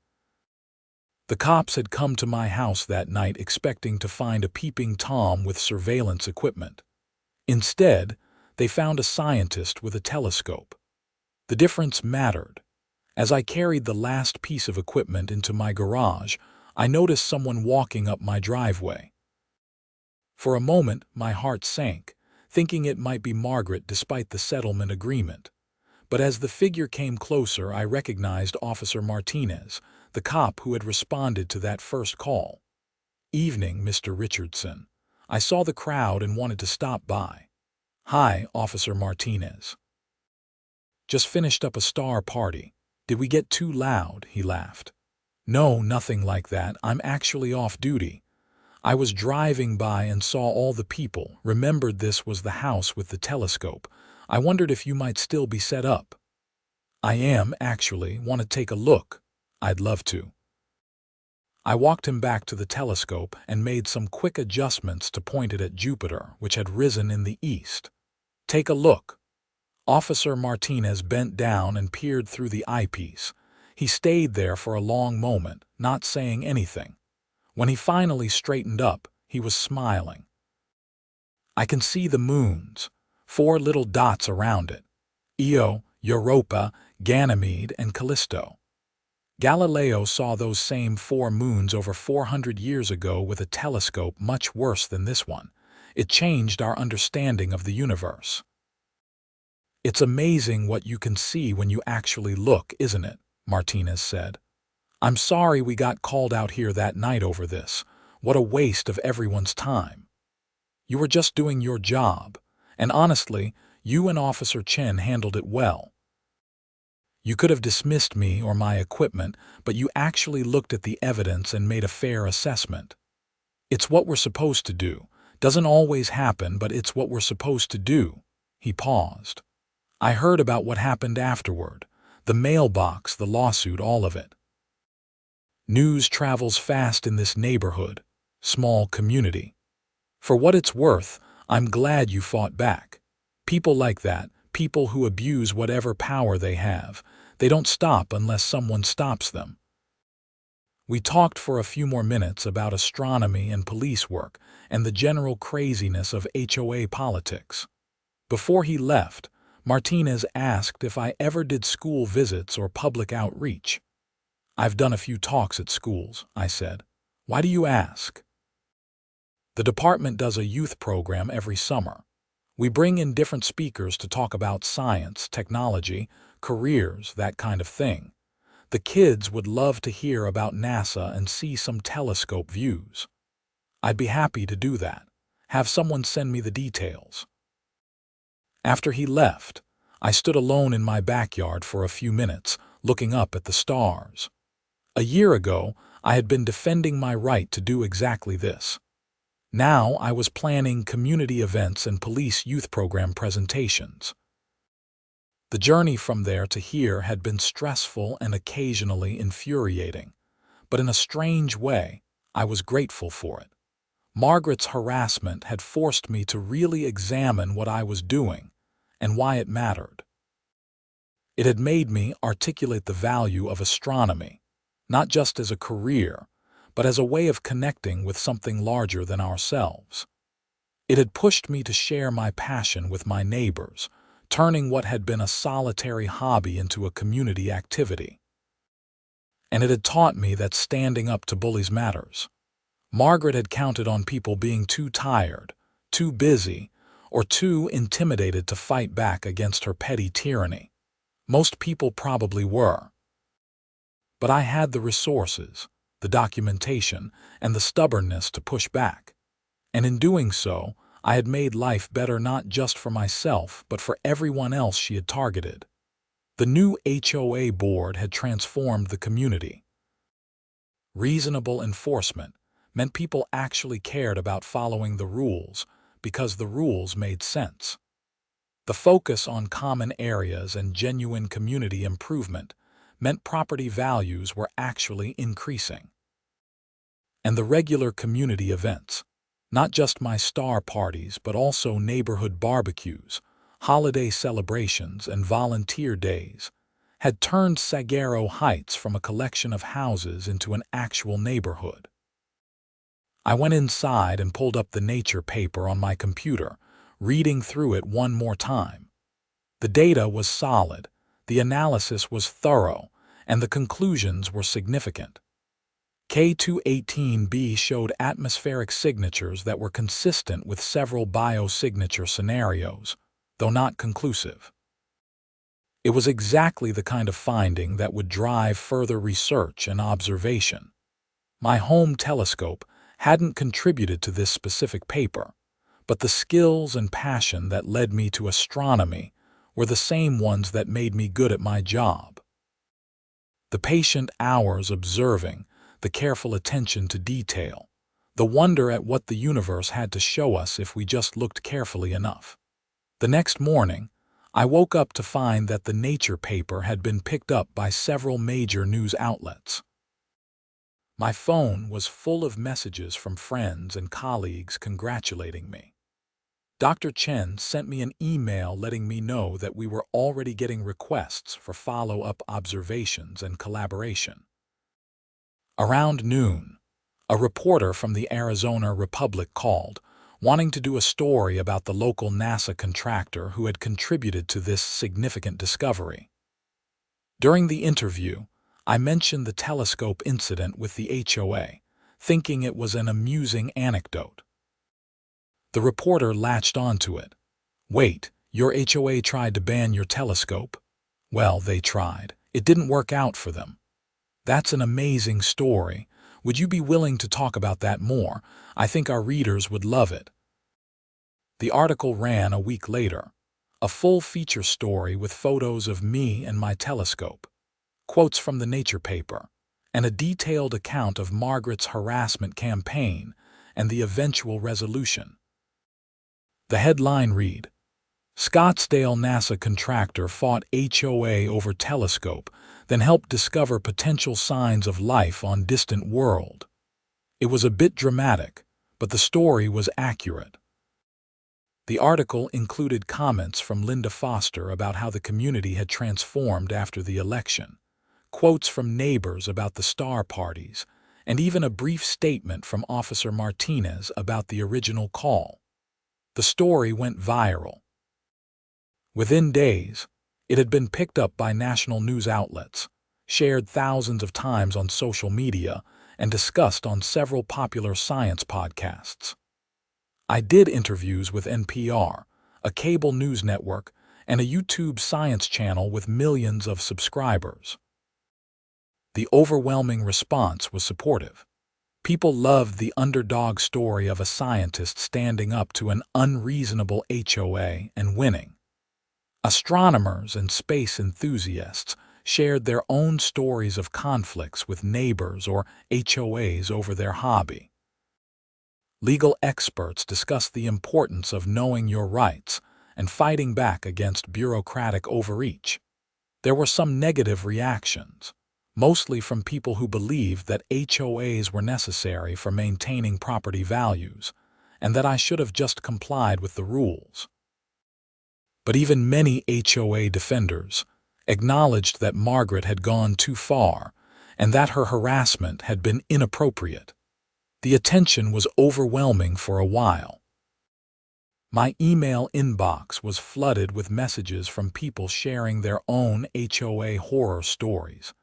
The cops had come to my house that night expecting to find a peeping Tom with surveillance equipment. Instead, they found a scientist with a telescope. The difference mattered. As I carried the last piece of equipment into my garage, I noticed someone walking up my driveway. For a moment, my heart sank, thinking it might be Margaret despite the settlement agreement. But as the figure came closer, I recognized Officer Martinez, the cop who had responded to that first call. Evening, Mr. Richardson. I saw the crowd and wanted to stop by. Hi, Officer Martinez. Just finished up a star party. Did we get too loud? He laughed. No, nothing like that. I'm actually off duty. I was driving by and saw all the people, remembered this was the house with the telescope. I wondered if you might still be set up. I am, actually. Want to take a look? I'd love to. I walked him back to the telescope and made some quick adjustments to point it at Jupiter, which had risen in the east. Take a look. Officer Martinez bent down and peered through the eyepiece. He stayed there for a long moment, not saying anything. When he finally straightened up, he was smiling. I can see the moons, 4 little dots around it. Io, Europa, Ganymede, and Callisto. Galileo saw those same 4 moons over 400 years ago with a telescope much worse than this one. It changed our understanding of the universe. It's amazing what you can see when you actually look, isn't it? Martinez said. I'm sorry we got called out here that night over this. What a waste of everyone's time. You were just doing your job, and honestly, you and Officer Chen handled it well. You could have dismissed me or my equipment, but you actually looked at the evidence and made a fair assessment. It's what we're supposed to do. Doesn't always happen, but it's what we're supposed to do. He paused. I heard about what happened afterward. The mailbox, the lawsuit, all of it. News travels fast in this neighborhood, small community. For what it's worth, I'm glad you fought back. People like that, people who abuse whatever power they have, they don't stop unless someone stops them. We talked for a few more minutes about astronomy and police work and the general craziness of HOA politics. Before he left, Martinez asked if I ever did school visits or public outreach. I've done a few talks at schools, I said. Why do you ask? The department does a youth program every summer. We bring in different speakers to talk about science, technology, careers, that kind of thing. The kids would love to hear about NASA and see some telescope views. I'd be happy to do that. Have someone send me the details. After he left, I stood alone in my backyard for a few minutes, looking up at the stars. A year ago, I had been defending my right to do exactly this. Now I was planning community events and police youth program presentations. The journey from there to here had been stressful and occasionally infuriating, but in a strange way, I was grateful for it. Margaret's harassment had forced me to really examine what I was doing and why it mattered. It had made me articulate the value of astronomy, not just as a career, but as a way of connecting with something larger than ourselves. It had pushed me to share my passion with my neighbors, turning what had been a solitary hobby into a community activity. And it had taught me that standing up to bullies matters. Margaret had counted on people being too tired, too busy, or too intimidated to fight back against her petty tyranny. Most people probably were. But I had the resources, the documentation, and the stubbornness to push back. And in doing so, I had made life better not just for myself, but for everyone else she had targeted. The new HOA board had transformed the community. Reasonable enforcement meant people actually cared about following the rules because the rules made sense. The focus on common areas and genuine community improvement meant property values were actually increasing. And the regular community events, not just my star parties but also neighborhood barbecues, holiday celebrations, and volunteer days, had turned Saguaro Heights from a collection of houses into an actual neighborhood. I went inside and pulled up the nature paper on my computer, reading through it one more time. The data was solid, the analysis was thorough, and the conclusions were significant. K218b showed atmospheric signatures that were consistent with several biosignature scenarios, though not conclusive. It was exactly the kind of finding that would drive further research and observation. My home telescope hadn't contributed to this specific paper, but the skills and passion that led me to astronomy were the same ones that made me good at my job. The patient hours observing, the careful attention to detail, the wonder at what the universe had to show us if we just looked carefully enough. The next morning, I woke up to find that the Nature paper had been picked up by several major news outlets. My phone was full of messages from friends and colleagues congratulating me. Dr. Chen sent me an email letting me know that we were already getting requests for follow-up observations and collaboration. Around noon, a reporter from the Arizona Republic called, wanting to do a story about the local NASA contractor who had contributed to this significant discovery. During the interview, I mentioned the telescope incident with the HOA, thinking it was an amusing anecdote. The reporter latched onto it. "Wait, your HOA tried to ban your telescope?" "Well, they tried. It didn't work out for them." "That's an amazing story. Would you be willing to talk about that more? I think our readers would love it." The article ran a week later, a full feature story with photos of me and my telescope, quotes from the Nature paper, and a detailed account of Margaret's harassment campaign and the eventual resolution. The headline read, "Scottsdale NASA contractor fought HOA over telescope, then helped discover potential signs of life on distant world." It was a bit dramatic, but the story was accurate. The article included comments from Linda Foster about how the community had transformed after the election, quotes from neighbors about the star parties, and even a brief statement from Officer Martinez about the original call. The story went viral. Within days, it had been picked up by national news outlets, shared thousands of times on social media, and discussed on several popular science podcasts. I did interviews with NPR, a cable news network, and a YouTube science channel with millions of subscribers. The overwhelming response was supportive. People loved the underdog story of a scientist standing up to an unreasonable HOA and winning. Astronomers and space enthusiasts shared their own stories of conflicts with neighbors or HOAs over their hobby. Legal experts discussed the importance of knowing your rights and fighting back against bureaucratic overreach. There were some negative reactions, mostly from people who believed that HOAs were necessary for maintaining property values, and that I should have just complied with the rules. But even many HOA defenders acknowledged that Margaret had gone too far and that her harassment had been inappropriate. The attention was overwhelming for a while. My email inbox was flooded with messages from people sharing their own HOA horror stories,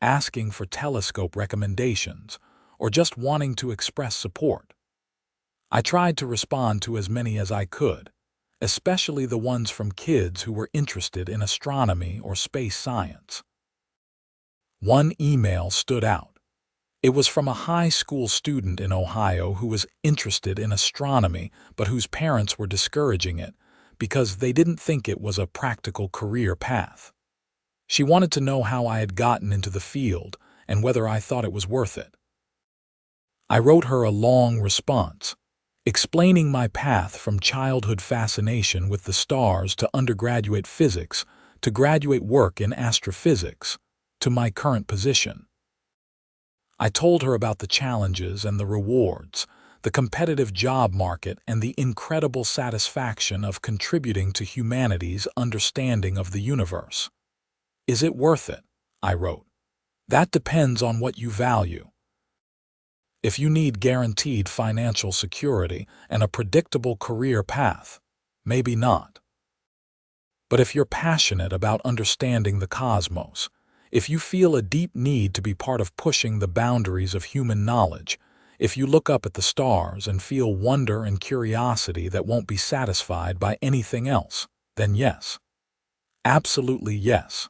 asking for telescope recommendations, or just wanting to express support. I tried to respond to as many as I could, especially the ones from kids who were interested in astronomy or space science. One email stood out. It was from a high school student in Ohio who was interested in astronomy but whose parents were discouraging it because they didn't think it was a practical career path. She wanted to know how I had gotten into the field and whether I thought it was worth it. I wrote her a long response, explaining my path from childhood fascination with the stars to undergraduate physics to graduate work in astrophysics to my current position. I told her about the challenges and the rewards, the competitive job market, and the incredible satisfaction of contributing to humanity's understanding of the universe. "Is it worth it?" I wrote. "That depends on what you value. If you need guaranteed financial security and a predictable career path, maybe not. But if you're passionate about understanding the cosmos, if you feel a deep need to be part of pushing the boundaries of human knowledge, if you look up at the stars and feel wonder and curiosity that won't be satisfied by anything else, then yes. Absolutely yes.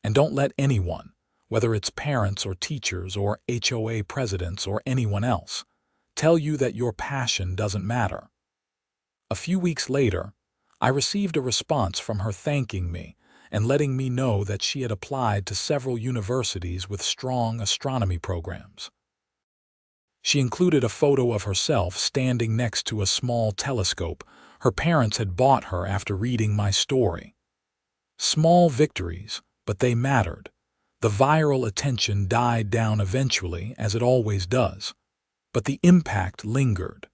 And don't let anyone, whether it's parents or teachers or HOA presidents or anyone else, tell you that your passion doesn't matter. A few weeks later, I received a response from her thanking me and letting me know that she had applied to several universities with strong astronomy programs. She included a photo of herself standing next to a small telescope her parents had bought her after reading my story. Small victories, but they mattered. The viral attention died down eventually, as it always does, but the impact lingered.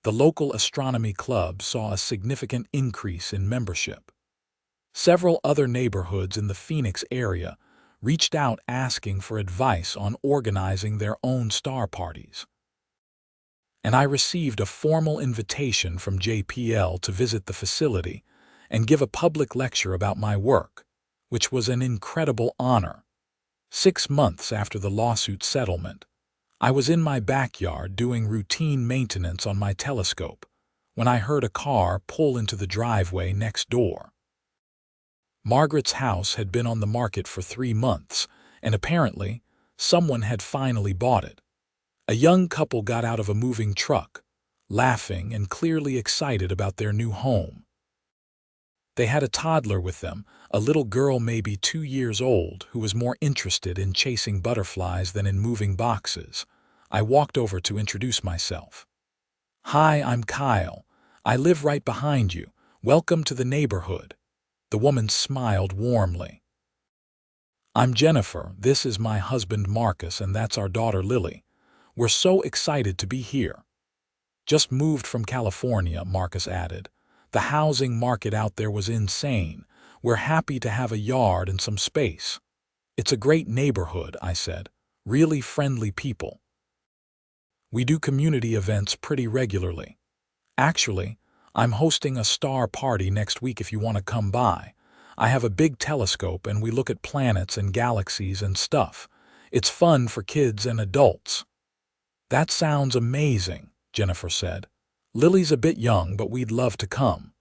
The local astronomy club saw a significant increase in membership. Several other neighborhoods in the Phoenix area reached out asking for advice on organizing their own star parties. And I received a formal invitation from JPL to visit the facility and give a public lecture about my work, which was an incredible honor. 6 months after the lawsuit settlement, I was in my backyard doing routine maintenance on my telescope when I heard a car pull into the driveway next door. Margaret's house had been on the market for 3 months, and apparently, someone had finally bought it. A young couple got out of a moving truck, laughing and clearly excited about their new home. They had a toddler with them, a little girl maybe 2 years old who was more interested in chasing butterflies than in moving boxes. I walked over to introduce myself. "Hi, I'm Kyle. I live right behind you. Welcome to the neighborhood." The woman smiled warmly. "I'm Jennifer. This is my husband Marcus, and that's our daughter Lily. We're so excited to be here." "Just moved from California," Marcus added. "The housing market out there was insane. We're happy to have a yard and some space." "It's a great neighborhood," I said. "Really friendly people. We do community events pretty regularly. Actually, I'm hosting a star party next week if you want to come by. I have a big telescope and we look at planets and galaxies and stuff. It's fun for kids and adults." "That sounds amazing," Jennifer said. "Lily's a bit young, but we'd love to come."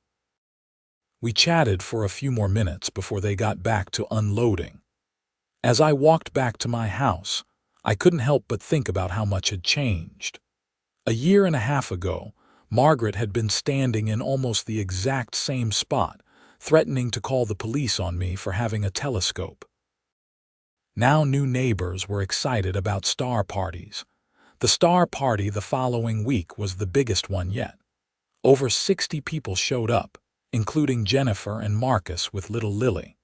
We chatted for a few more minutes before they got back to unloading. As I walked back to my house, I couldn't help but think about how much had changed. A year and a half ago, Margaret had been standing in almost the exact same spot, threatening to call the police on me for having a telescope. Now new neighbors were excited about star parties. The star party the following week was the biggest one yet. Over 60 people showed up, including Jennifer and Marcus with little Lily.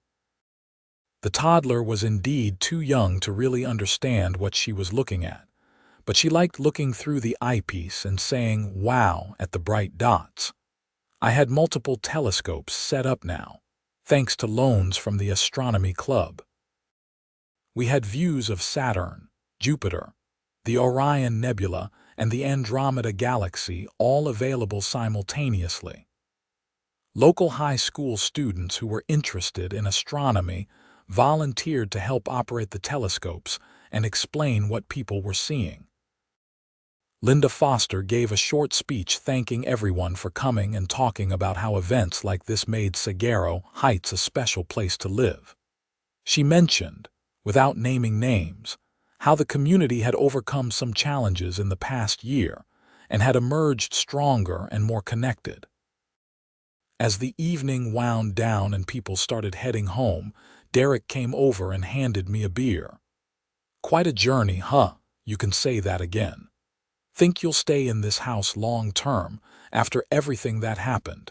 The toddler was indeed too young to really understand what she was looking at, but she liked looking through the eyepiece and saying "wow" at the bright dots. I had multiple telescopes set up now, thanks to loans from the astronomy club. We had views of Saturn, Jupiter, the Orion Nebula, and the Andromeda Galaxy all available simultaneously. Local high school students who were interested in astronomy volunteered to help operate the telescopes and explain what people were seeing. Linda Foster gave a short speech thanking everyone for coming and talking about how events like this made Saguaro Heights a special place to live. She mentioned, without naming names, how the community had overcome some challenges in the past year and had emerged stronger and more connected. As the evening wound down and people started heading home, Derek came over and handed me a beer. "Quite a journey, huh? You can say that again. Think you'll stay in this house long term after everything that happened?"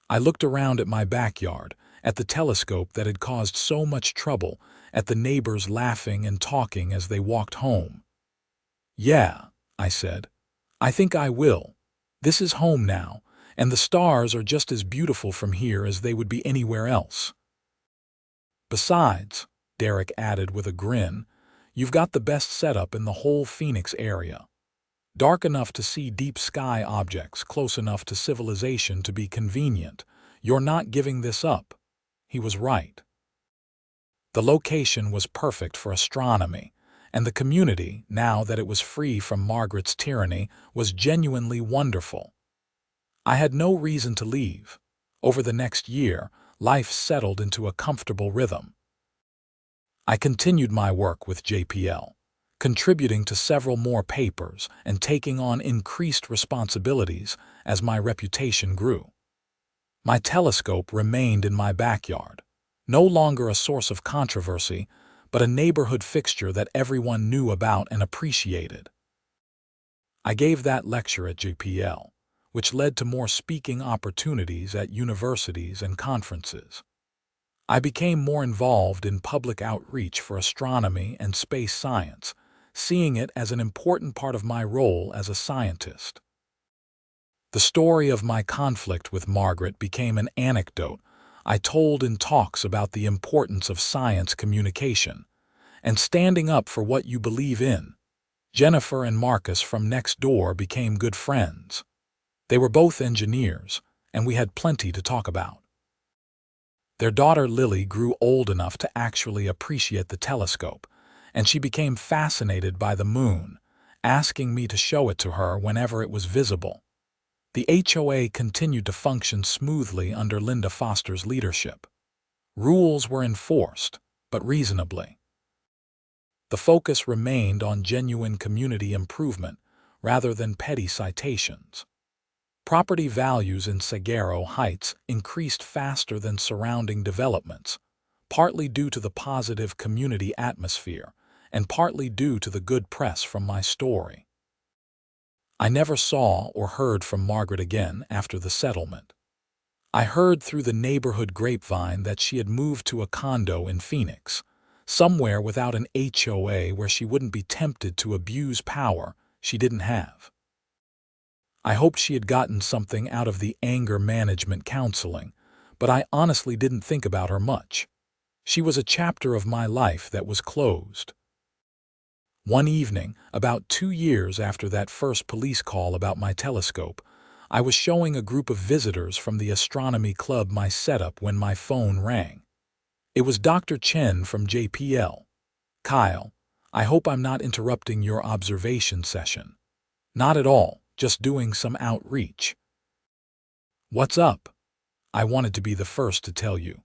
I looked around at my backyard, at the telescope that had caused so much trouble, at the neighbors laughing and talking as they walked home. "Yeah," I said. "I think I will. This is home now, and the stars are just as beautiful from here as they would be anywhere else." "Besides," Derek added with a grin, "you've got the best setup in the whole Phoenix area. Dark enough to see deep sky objects, close enough to civilization to be convenient. You're not giving this up." He was right. The location was perfect for astronomy, and the community, now that it was free from Margaret's tyranny, was genuinely wonderful. I had no reason to leave. Over the next year, life settled into a comfortable rhythm. I continued my work with JPL, contributing to several more papers and taking on increased responsibilities as my reputation grew. My telescope remained in my backyard, no longer a source of controversy, but a neighborhood fixture that everyone knew about and appreciated. I gave that lecture at JPL, which led to more speaking opportunities at universities and conferences. I became more involved in public outreach for astronomy and space science, seeing it as an important part of my role as a scientist. The story of my conflict with Margaret became an anecdote I told in talks about the importance of science communication and standing up for what you believe in. Jennifer and Marcus from next door became good friends. They were both engineers, and we had plenty to talk about. Their daughter Lily grew old enough to actually appreciate the telescope, and she became fascinated by the moon, asking me to show it to her whenever it was visible. The HOA continued to function smoothly under Linda Foster's leadership. Rules were enforced, but reasonably. The focus remained on genuine community improvement rather than petty citations. Property values in Sagaro Heights increased faster than surrounding developments, partly due to the positive community atmosphere and partly due to the good press from my story. I never saw or heard from Margaret again after the settlement. I heard through the neighborhood grapevine that she had moved to a condo in Phoenix, somewhere without an HOA where she wouldn't be tempted to abuse power she didn't have. I hoped she had gotten something out of the anger management counseling, but I honestly didn't think about her much. She was a chapter of my life that was closed. One evening, about 2 years after that first police call about my telescope, I was showing a group of visitors from the astronomy club my setup when my phone rang. It was Dr. Chen from JPL. "Kyle, I hope I'm not interrupting your observation session." "Not at all, just doing some outreach." "What's up?" I wanted to be the first to tell you.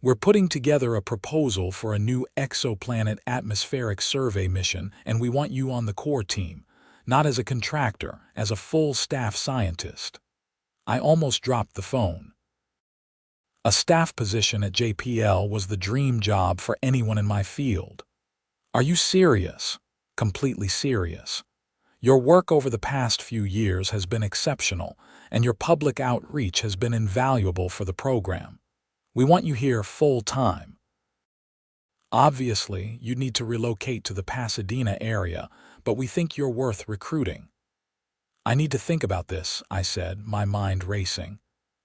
"We're putting together a proposal for a new exoplanet atmospheric survey mission, and we want you on the core team, not as a contractor, as a full-staff scientist." I almost dropped the phone. A staff position at JPL was the dream job for anyone in my field. "Are you serious?" "Completely serious. Your work over the past few years has been exceptional, and your public outreach has been invaluable for the program. We want you here full-time. Obviously, you need to relocate to the Pasadena area, but we think you're worth recruiting." "I need to think about this," I said, my mind racing.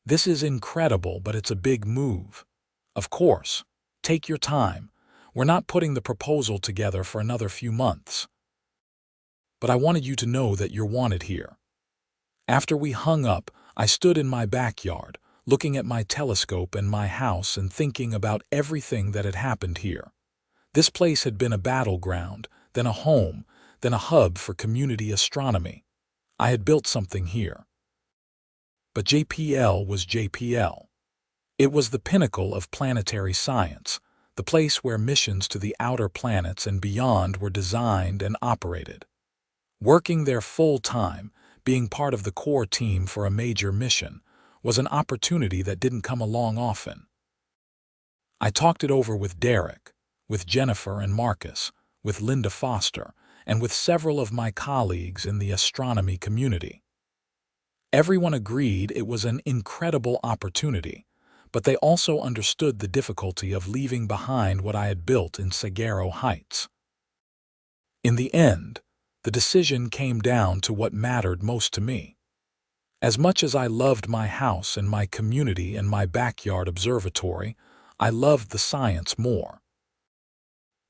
"This is incredible, but it's a big move." "Of course. Take your time. We're not putting the proposal together for another few months. But I wanted you to know that you're wanted here." After we hung up, I stood in my backyard, looking at my telescope and my house and thinking about everything that had happened here. This place had been a battleground, then a home, then a hub for community astronomy. I had built something here. But JPL was JPL. It was the pinnacle of planetary science, the place where missions to the outer planets and beyond were designed and operated. Working there full-time, being part of the core team for a major mission, was an opportunity that didn't come along often. I talked it over with Derek, with Jennifer and Marcus, with Linda Foster, and with several of my colleagues in the astronomy community. Everyone agreed it was an incredible opportunity, but they also understood the difficulty of leaving behind what I had built in Sagaro Heights. In the end, the decision came down to what mattered most to me. As much as I loved my house and my community and my backyard observatory, I loved the science more.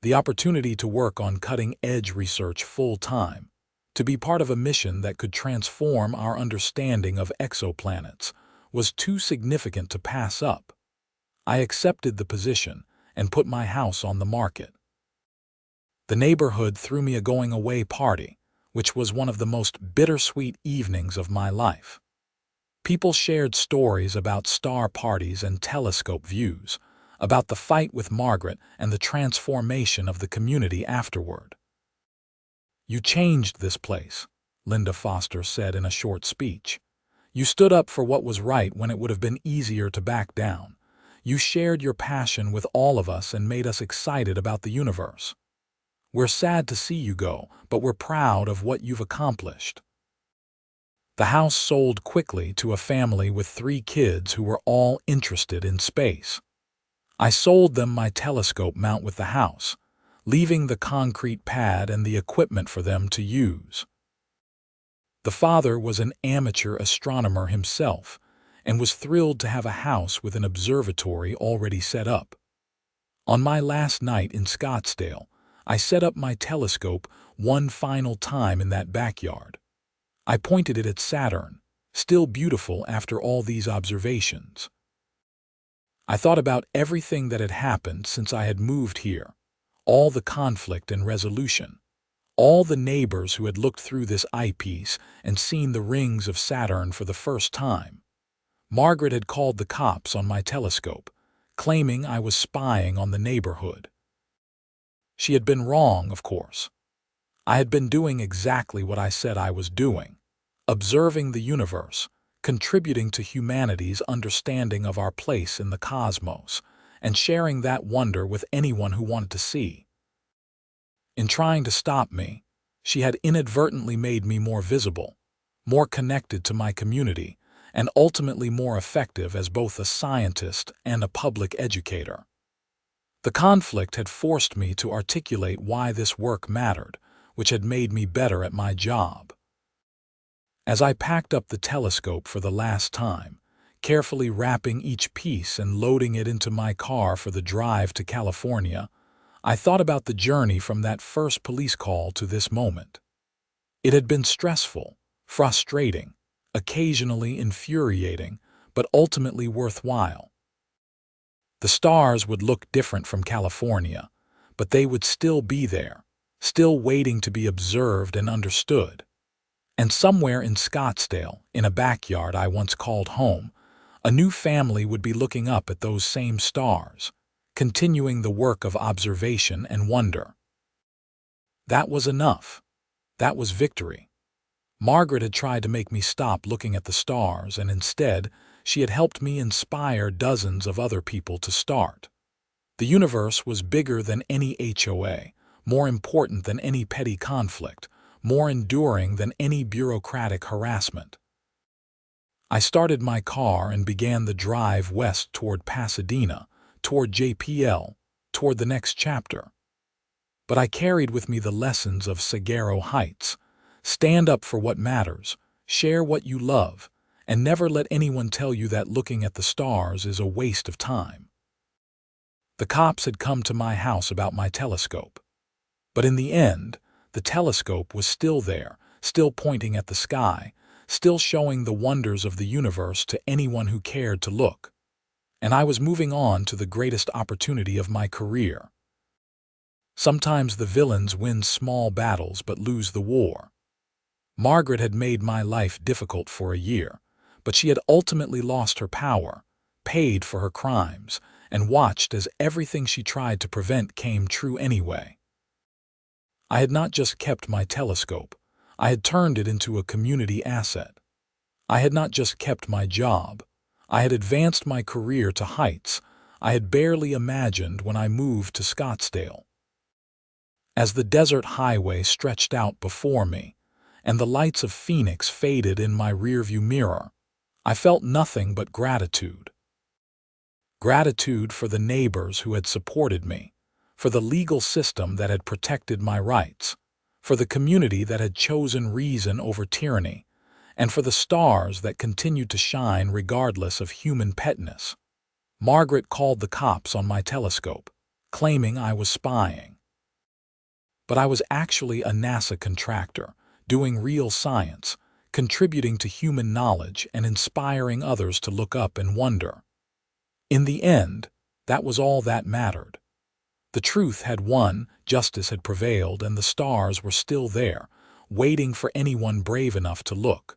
The opportunity to work on cutting-edge research full-time, to be part of a mission that could transform our understanding of exoplanets, was too significant to pass up. I accepted the position and put my house on the market. The neighborhood threw me a going-away party, which was one of the most bittersweet evenings of my life. People shared stories about star parties and telescope views. about the fight with Margaret and the transformation of the community afterward. "You changed this place," Linda Foster said in a short speech. "You stood up for what was right when it would have been easier to back down. You shared your passion with all of us and made us excited about the universe. We're sad to see you go, but we're proud of what you've accomplished." The house sold quickly to a family with 3 kids who were all interested in space. I sold them my telescope mount with the house, leaving the concrete pad and the equipment for them to use. The father was an amateur astronomer himself and was thrilled to have a house with an observatory already set up. On my last night in Scottsdale, I set up my telescope one final time in that backyard. I pointed it at Saturn, still beautiful after all these observations. I thought about everything that had happened since I had moved here, all the conflict and resolution, all the neighbors who had looked through this eyepiece and seen the rings of Saturn for the first time. Margaret had called the cops on my telescope, claiming I was spying on the neighborhood. She had been wrong, of course. I had been doing exactly what I said I was doing, observing the universe, contributing to humanity's understanding of our place in the cosmos, and sharing that wonder with anyone who wanted to see. In trying to stop me, she had inadvertently made me more visible, more connected to my community, and ultimately more effective as both a scientist and a public educator. The conflict had forced me to articulate why this work mattered, which had made me better at my job. As I packed up the telescope for the last time, carefully wrapping each piece and loading it into my car for the drive to California, I thought about the journey from that first police call to this moment. It had been stressful, frustrating, occasionally infuriating, but ultimately worthwhile. The stars would look different from California, but they would still be there, still waiting to be observed and understood. And somewhere in Scottsdale, in a backyard I once called home, a new family would be looking up at those same stars, continuing the work of observation and wonder. That was enough. That was victory. Margaret had tried to make me stop looking at the stars, and instead, she had helped me inspire dozens of other people to start. The universe was bigger than any HOA, more important than any petty conflict, more enduring than any bureaucratic harassment. I started my car and began the drive west toward Pasadena, toward JPL, toward the next chapter. But I carried with me the lessons of Saguaro Heights. Stand up for what matters, share what you love, and never let anyone tell you that looking at the stars is a waste of time. The cops had come to my house about my telescope. But in the end, the telescope was still there, still pointing at the sky, still showing the wonders of the universe to anyone who cared to look. And I was moving on to the greatest opportunity of my career. Sometimes the villains win small battles but lose the war. Margaret had made my life difficult for a year, but she had ultimately lost her power, paid for her crimes, and watched as everything she tried to prevent came true anyway. I had not just kept my telescope, I had turned it into a community asset. I had not just kept my job, I had advanced my career to heights I had barely imagined when I moved to Scottsdale. As the desert highway stretched out before me, and the lights of Phoenix faded in my rearview mirror, I felt nothing but gratitude. Gratitude for the neighbors who had supported me, for the legal system that had protected my rights, for the community that had chosen reason over tyranny, and for the stars that continued to shine regardless of human petness. Margaret called the cops on my telescope, claiming I was spying. But I was actually a NASA contractor, doing real science, contributing to human knowledge and inspiring others to look up and wonder. In the end, that was all that mattered. The truth had won, justice had prevailed, and the stars were still there, waiting for anyone brave enough to look.